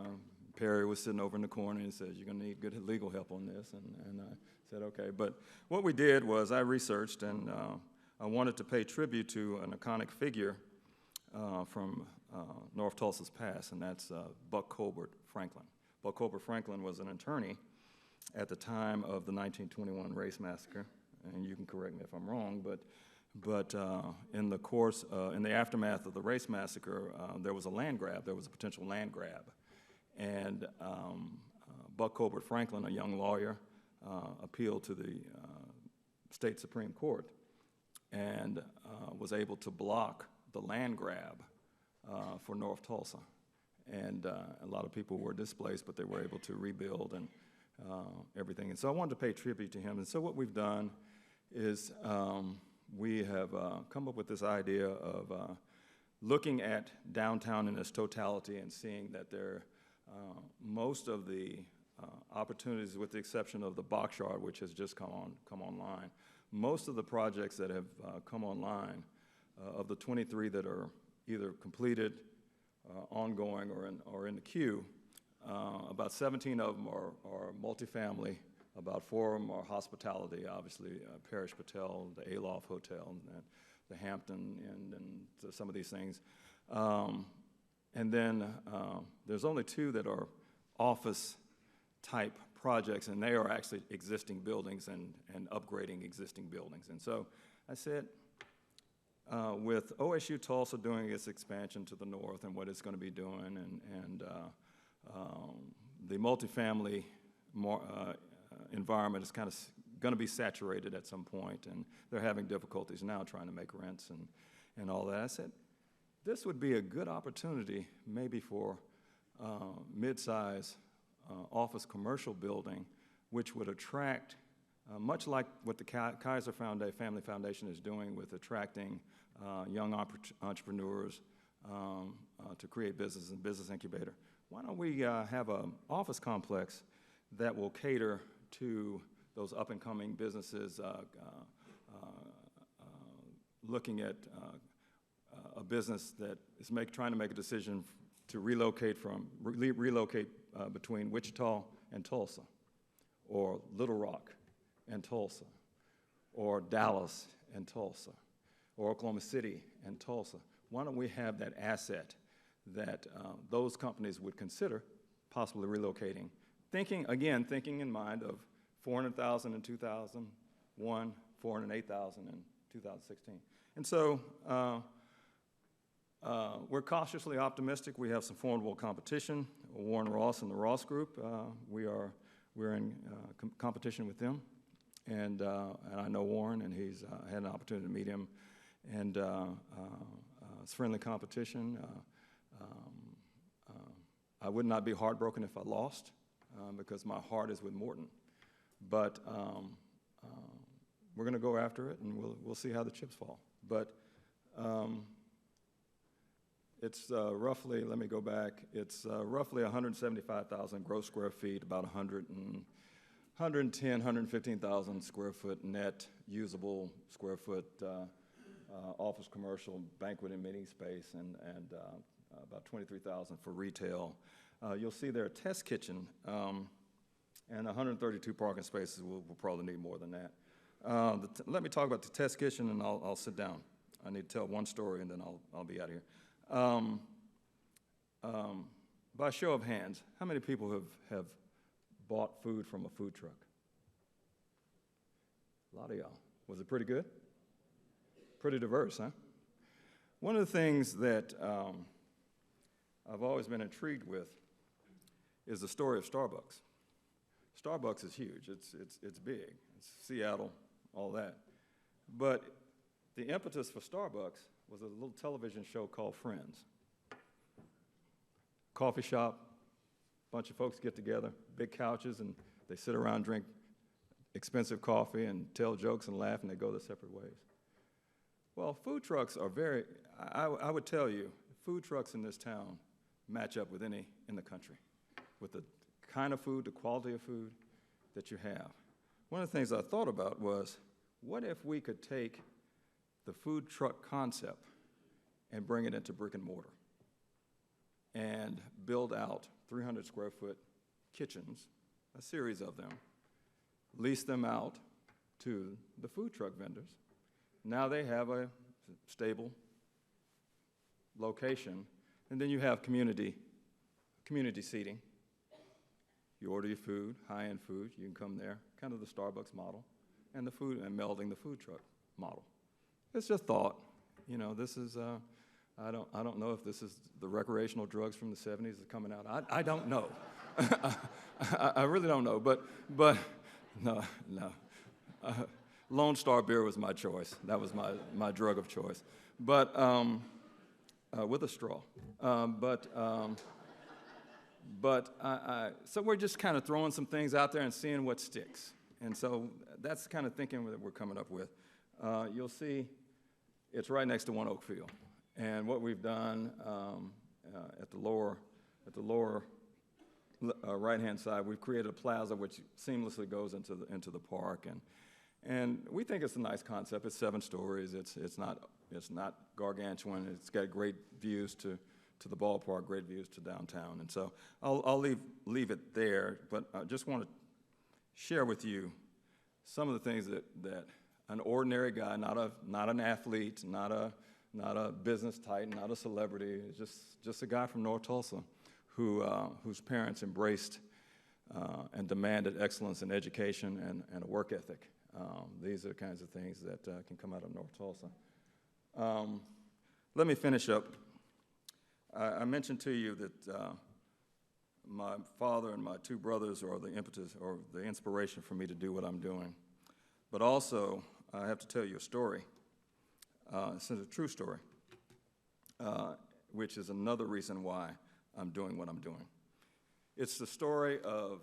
Perry was sitting over in the corner and says, you're gonna need good legal help on this, and I said, okay. But what we did was I researched, and I wanted to pay tribute to an iconic figure from North Tulsa's past, and that's Buck Colbert Franklin. Buck Colbert Franklin was an attorney at the time of the 1921 race massacre, and you can correct me if I'm wrong, but in the aftermath of the race massacre, there was a land grab. There was a potential land grab. And Buck Colbert Franklin, a young lawyer, appealed to the state Supreme Court and was able to block the land grab for North Tulsa. And a lot of people were displaced, but they were able to rebuild and everything. And so I wanted to pay tribute to him. And so what we've done is we have come up with this idea of looking at downtown in its totality and seeing that most of the opportunities, with the exception of the box yard, which has just come online, most of the projects that have come online, of the 23 that are either completed, ongoing, or in the queue, about 17 of them are multifamily. About 4 of them are hospitality, obviously, Parish Patel, the Aloft Hotel, and the Hampton, and some of these things. And then there's only 2 that are office-type projects, and they are actually existing buildings and upgrading existing buildings. And so I said, with OSU Tulsa doing its expansion to the north and what it's going to be doing, and the multifamily environment is kind of going to be saturated at some point, and they're having difficulties now trying to make rents and all that. I said, this would be a good opportunity maybe for mid-size office commercial building, which would attract, much like what the Kaiser Family Foundation is doing with attracting young entrepreneurs to create business and business incubator. Why don't we have an office complex that will cater to those up-and-coming businesses looking at a business that is trying to make a decision to relocate between Wichita and Tulsa, or Little Rock and Tulsa, or Dallas and Tulsa, or Oklahoma City and Tulsa. Why don't we have that asset that those companies would consider possibly relocating, thinking in mind of 400,000 in 2001, 408,000 in 2016. And so we're cautiously optimistic. We have some formidable competition. Warren Ross and the Ross Group, we're in competition with them. And I know Warren, and he's had an opportunity to meet him. And it's friendly competition. I would not be heartbroken if I lost, because my heart is with Morton. But we're going to go after it, and we'll see how the chips fall. But it's roughly, let me go back, it's roughly 175,000 gross square feet, about 110, 115,000 square foot net usable square foot office, commercial, banquet and meeting space, and about 23,000 for retail. You'll see there a test kitchen, and 132 parking spaces. We'll probably need more than that. Let me talk about the test kitchen, and I'll sit down. I need to tell one story, and then I'll be out of here. By show of hands, how many people have bought food from a food truck? A lot of y'all. Was it pretty good? Pretty diverse, huh? One of the things that I've always been intrigued with is the story of Starbucks. Starbucks is huge. It's big. It's Seattle, all that. But the impetus for Starbucks was a little television show called Friends. Coffee shop, bunch of folks get together, big couches, and they sit around, drink expensive coffee, and tell jokes and laugh, and they go their separate ways. Well, food trucks are I would tell you, food trucks in this town match up with any in the country, with the kind of food, the quality of food that you have. One of the things I thought about was, what if we could take the food truck concept and bring it into brick and mortar and build out 300 square foot kitchens, a series of them, lease them out to the food truck vendors. Now they have a stable location, and then you have community seating. You order your food, high-end food, you can come there, kind of the Starbucks model, and melding the food truck model. It's just thought. You know, this is, I don't know if this is the recreational drugs from the 70s that are coming out. I don't know. I really don't know, but no. Lone Star beer was my choice. That was my drug of choice. But, with a straw. So we're just kind of throwing some things out there and seeing what sticks. And so that's the kind of thinking that we're coming up with. You'll see it's right next to One Oak Field. And what we've done at the lower right-hand side, we've created a plaza which seamlessly goes into the park. And we think it's a nice concept. It's 7 stories. It's not gargantuan. It's got great views to the ballpark, great views to downtown. And so I'll leave it there, but I just want to share with you some of the things that an ordinary guy, not an athlete, not a business titan, not a celebrity, just a guy from North Tulsa whose parents embraced and demanded excellence in education and a work ethic. These are the kinds of things that can come out of North Tulsa. Let me finish up. I mentioned to you that my father and my 2 brothers are the impetus or the inspiration for me to do what I'm doing. But also, I have to tell you a story. It's a true story, which is another reason why I'm doing what I'm doing. It's the story of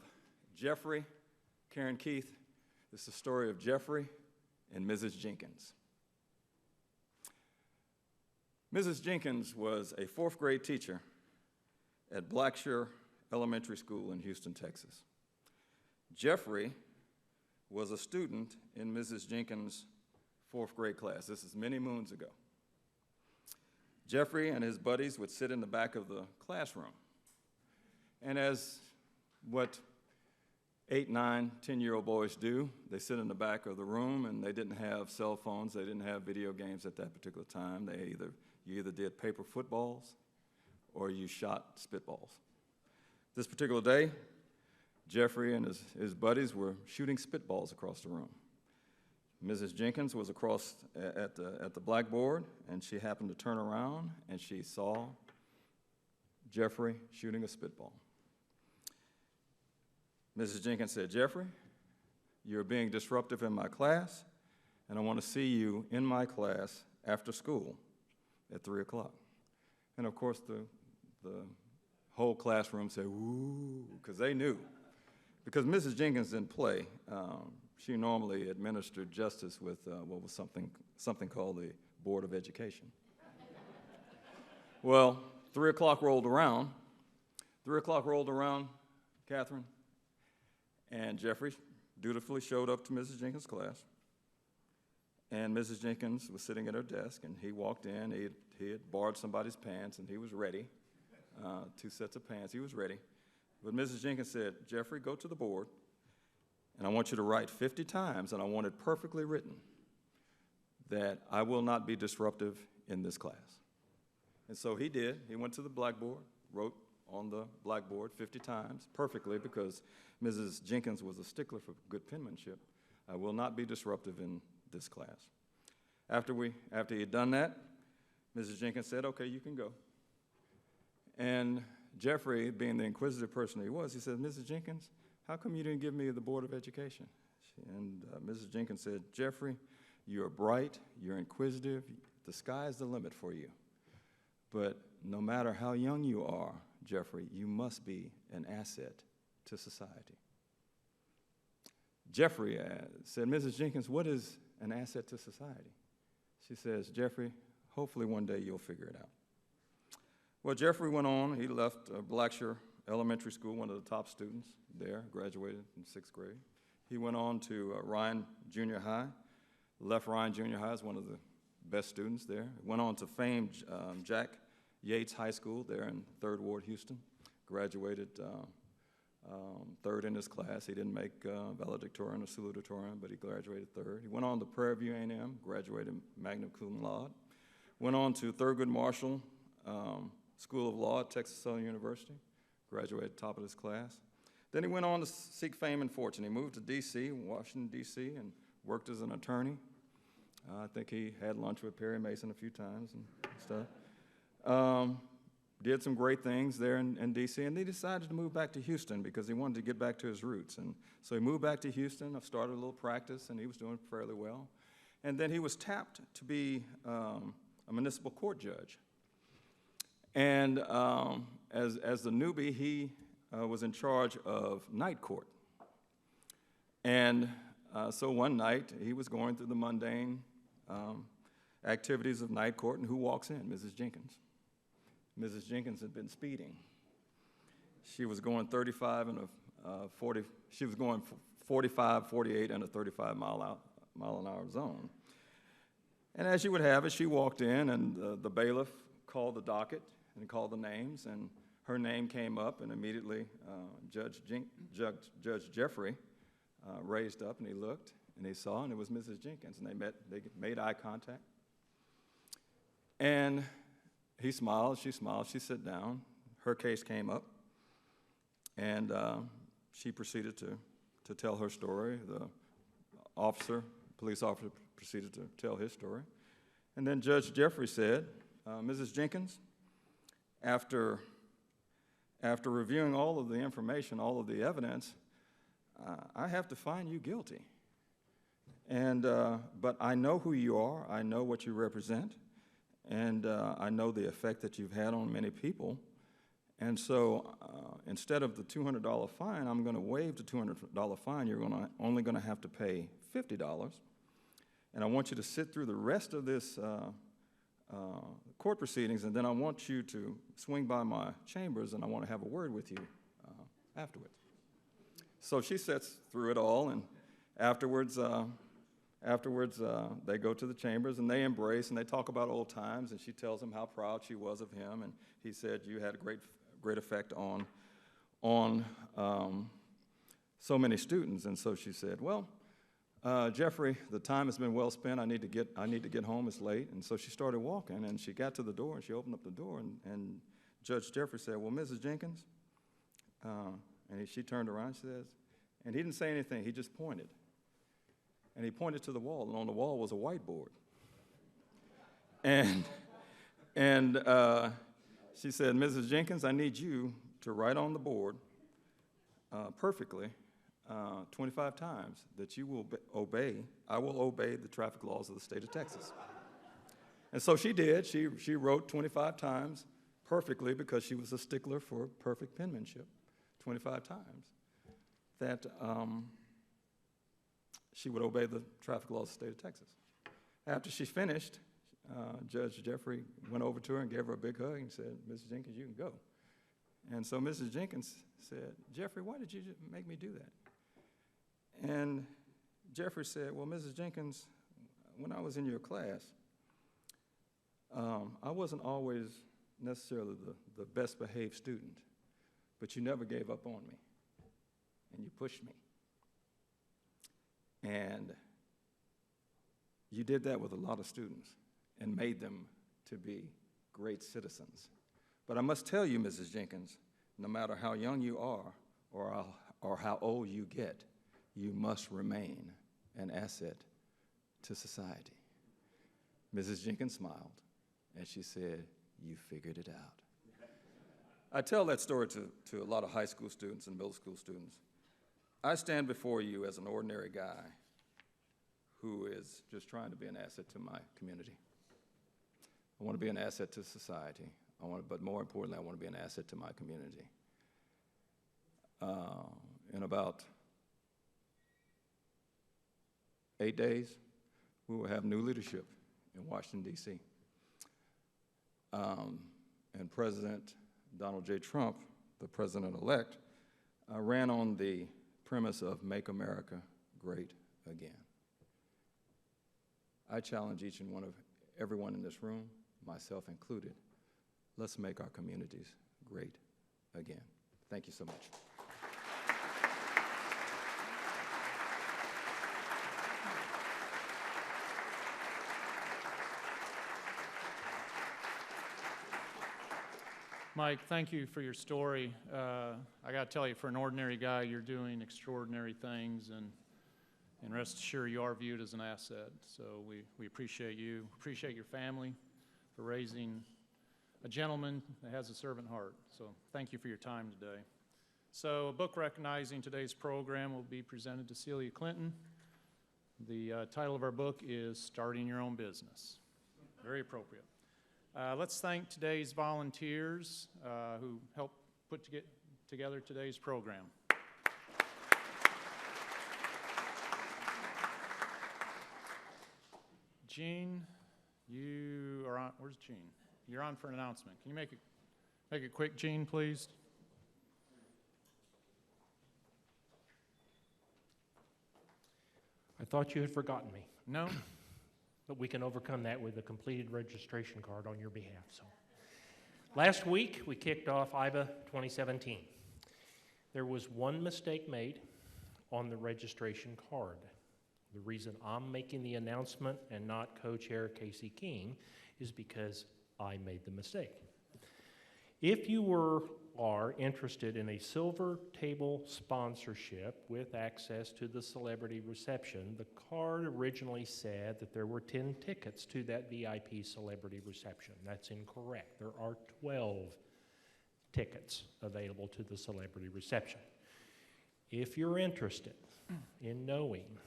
Jeffrey, Karen Keith. It's the story of Jeffrey and Mrs. Jenkins. Mrs. Jenkins was a 4th grade teacher at Blackshear Elementary School in Houston, Texas. Jeffrey was a student in Mrs. Jenkins' 4th grade class. This is many moons ago. Jeffrey and his buddies would sit in the back of the classroom. And as what 8, 9, 10-year-old boys do, they sit in the back of the room, and they didn't have cell phones, they didn't have video games at that particular time. You either did paper footballs or you shot spitballs. This particular day, Jeffrey and his buddies were shooting spitballs across the room. Mrs. Jenkins was across at the blackboard, and she happened to turn around, and she saw Jeffrey shooting a spitball. Mrs. Jenkins said, "Jeffrey, you're being disruptive in my class, and I want to see you in my class after school at 3 o'clock. And of course, the whole classroom said, "Woo," because they knew. Because Mrs. Jenkins didn't play. She normally administered justice with what was something called the Board of Education. Well, 3 o'clock rolled around. 3 o'clock rolled around, Catherine, and Jeffrey dutifully showed up to Mrs. Jenkins' class. And Mrs. Jenkins was sitting at her desk, and he walked in. He had borrowed somebody's pants, and he was ready. 2 sets of pants. He was ready. But Mrs. Jenkins said, "Jeffrey, go to the board, and I want you to write 50 times, and I want it perfectly written, that I will not be disruptive in this class." And so he did. He went to the blackboard, wrote on the blackboard 50 times, perfectly, because Mrs. Jenkins was a stickler for good penmanship. "I will not be disruptive in this class." After he had done that, Mrs. Jenkins said, "Okay, you can go." And Jeffrey, being the inquisitive person he was, he said, "Mrs. Jenkins, how come you didn't give me the Board of Education?" And Mrs. Jenkins said, "Jeffrey, you're bright, you're inquisitive, the sky's the limit for you. But no matter how young you are, Jeffrey, you must be an asset to society." Jeffrey said, "Mrs. Jenkins, what is an asset to society?" She says, Jeffrey, hopefully one day you'll figure it out. Well, Jeffrey went on. He left Blackshear Elementary School, one of the top students there, graduated in 6th grade. He went on to Ryan Junior High, left Ryan Junior High as one of the best students there. Went on to famed Jack Yates High School there in 3rd Ward, Houston. Graduated 3rd in his class. He didn't make valedictorian or salutatorian, but he graduated 3rd. He went on to Prairie View A&M, graduated magna cum laude. Went on to Thurgood Marshall School of Law at Texas Southern University, graduated top of his class. Then he went on to seek fame and fortune. He moved to D.C., Washington, D.C., and worked as an attorney. I think he had lunch with Perry Mason a few times and stuff. Did some great things there in D.C., and he decided to move back to Houston because he wanted to get back to his roots. And so he moved back to Houston. I started a little practice, and he was doing fairly well. And then he was tapped to be a municipal court judge. And as the newbie, he was in charge of night court. And so one night, he was going through the mundane activities of night court, and who walks in? Mrs. Jenkins. Mrs. Jenkins had been speeding. She was going 35 and a 40. She was going 45, 48, and a 35 mile an hour zone. And as you would have it, she walked in, and the bailiff called the docket and called the names, and her name came up, and immediately Judge Jeffrey raised up, and he looked, and he saw, and it was Mrs. Jenkins, and they made eye contact. And he smiled, she sat down. Her case came up, and she proceeded to tell her story. The police officer proceeded to tell his story. And then Judge Jeffrey said, Mrs. Jenkins, after reviewing all of the information, all of the evidence, I have to find you guilty. And but I know who you are, I know what you represent, and I know the effect that you've had on many people. And so instead of the $200 fine, I'm going to waive the $200 fine. You're only going to have to pay $50. And I want you to sit through the rest of this court proceedings, and then I want you to swing by my chambers, and I want to have a word with you afterwards. So she sits through it all, and afterwards they go to the chambers, and they embrace, and they talk about old times, and she tells him how proud she was of him, and he said, you had a great effect on so many students. And so she said, well, Jeffrey, the time has been well spent. I need to get home. It's late. And so she started walking, and she got to the door, and she opened up the door, and Judge Jeffrey said, well, Mrs. Jenkins, and she turned around, she says, and he didn't say anything. He just pointed. And he pointed to the wall, and on the wall was a whiteboard. And she said, Mrs. Jenkins, I need you to write on the board perfectly 25 times that you will I will obey the traffic laws of the state of Texas. And so she did. She wrote 25 times perfectly because she was a stickler for perfect penmanship, 25 times, that she would obey the traffic laws of the state of Texas. After she finished, Judge Jeffrey went over to her and gave her a big hug and said, Mrs. Jenkins, you can go. And so Mrs. Jenkins said, Jeffrey, why did you make me do that? And Jeffrey said, well, Mrs. Jenkins, when I was in your class, I wasn't always necessarily the best behaved student, but you never gave up on me, and you pushed me. And you did that with a lot of students and made them to be great citizens. But I must tell you, Mrs. Jenkins, no matter how young you are or how old you get, you must remain an asset to society. Mrs. Jenkins smiled, and she said, you figured it out. I tell that story to a lot of high school students and middle school students. I stand before you as an ordinary guy who is just trying to be an asset to my community. I want to be an asset to society. But more importantly, I want to be an asset to my community. In about 8 days, we will have new leadership in Washington, D.C. And President Donald J. Trump, the president-elect, ran on the premise of Make America Great Again. I challenge each and everyone in this room, myself included, let's make our communities great again. Thank you so much. Mike, thank you for your story. I got to tell you, for an ordinary guy, you're doing extraordinary things, and rest assured you are viewed as an asset. So we appreciate you, appreciate your family for raising a gentleman that has a servant heart. So thank you for your time today. So a book recognizing today's program will be presented to Celia Clinton. The title of our book is Starting Your Own Business. Very appropriate. Let's thank today's volunteers who helped put together today's program. Gene, you are on. Where's Gene? You're on for an announcement. Can you make it quick, Gene, please? I thought you had forgotten me, No? but we can overcome that with a completed registration card on your behalf. So, last week we kicked off IBA 2017. There was one mistake made on the registration card. The reason I'm making the announcement and not co-chair Casey King is because I made the mistake. If you are interested in a silver table sponsorship with access to the celebrity reception, the card originally said that there were 10 tickets to that VIP celebrity reception. That's incorrect. There are 12 tickets available to the celebrity reception. If you're interested in knowing,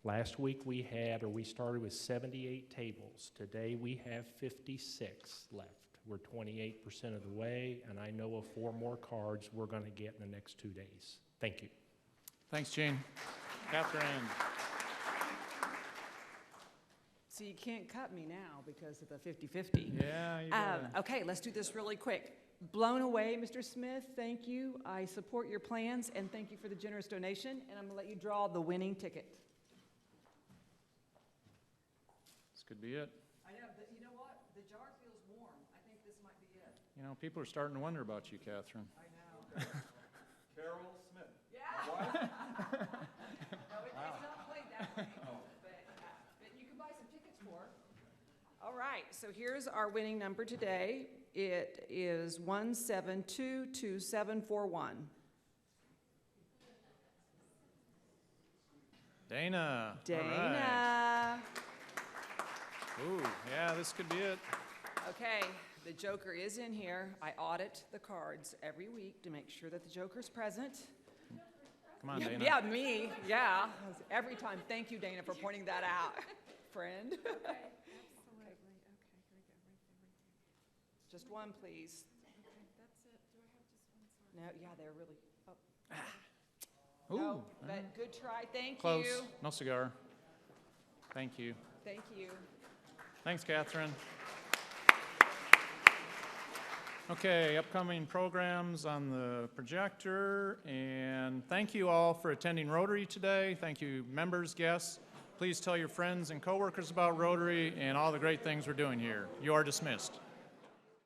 last week we started with 78 tables. Today we have 56 left. We're 28% of the way, and I know of 4 more cards we're going to get in the next 2 days. Thank you. Thanks, Gene. Catherine. So you can't cut me now because of the 50-50. Yeah, you got it. Okay, let's do this really quick. Blown away, Mr. Smith, thank you. I support your plans, and thank you for the generous donation, and I'm going to let you draw the winning ticket. This could be it. I know, but you know what? The jar feels warm. I think this might be it. You know, people are starting to wonder about you, Catherine. I know. Carol Smith. Yeah. No, it's not played that way, but you can buy some tickets for it. All right, so here's our winning number today. It is 1722741. Dana. Dana. All right. Ooh, yeah, this could be it. Okay, the Joker is in here. I audit the cards every week to make sure that the Joker's present. Come on, Dana. Yeah, me, yeah. Every time. Thank you, Dana, for pointing that out, friend. Okay, absolutely. Okay, very good. Just one, please. Okay, that's it. Do I have just one? Sorry. No, yeah, they're really, Ooh, no, but good try. Thank close. you. No cigar. Thank you. Thank you. Thanks, Catherine. Okay, upcoming programs on the projector, and thank you all for attending Rotary today. Thank you, members, guests. Please tell your friends and coworkers about Rotary and all the great things we're doing here. You are dismissed.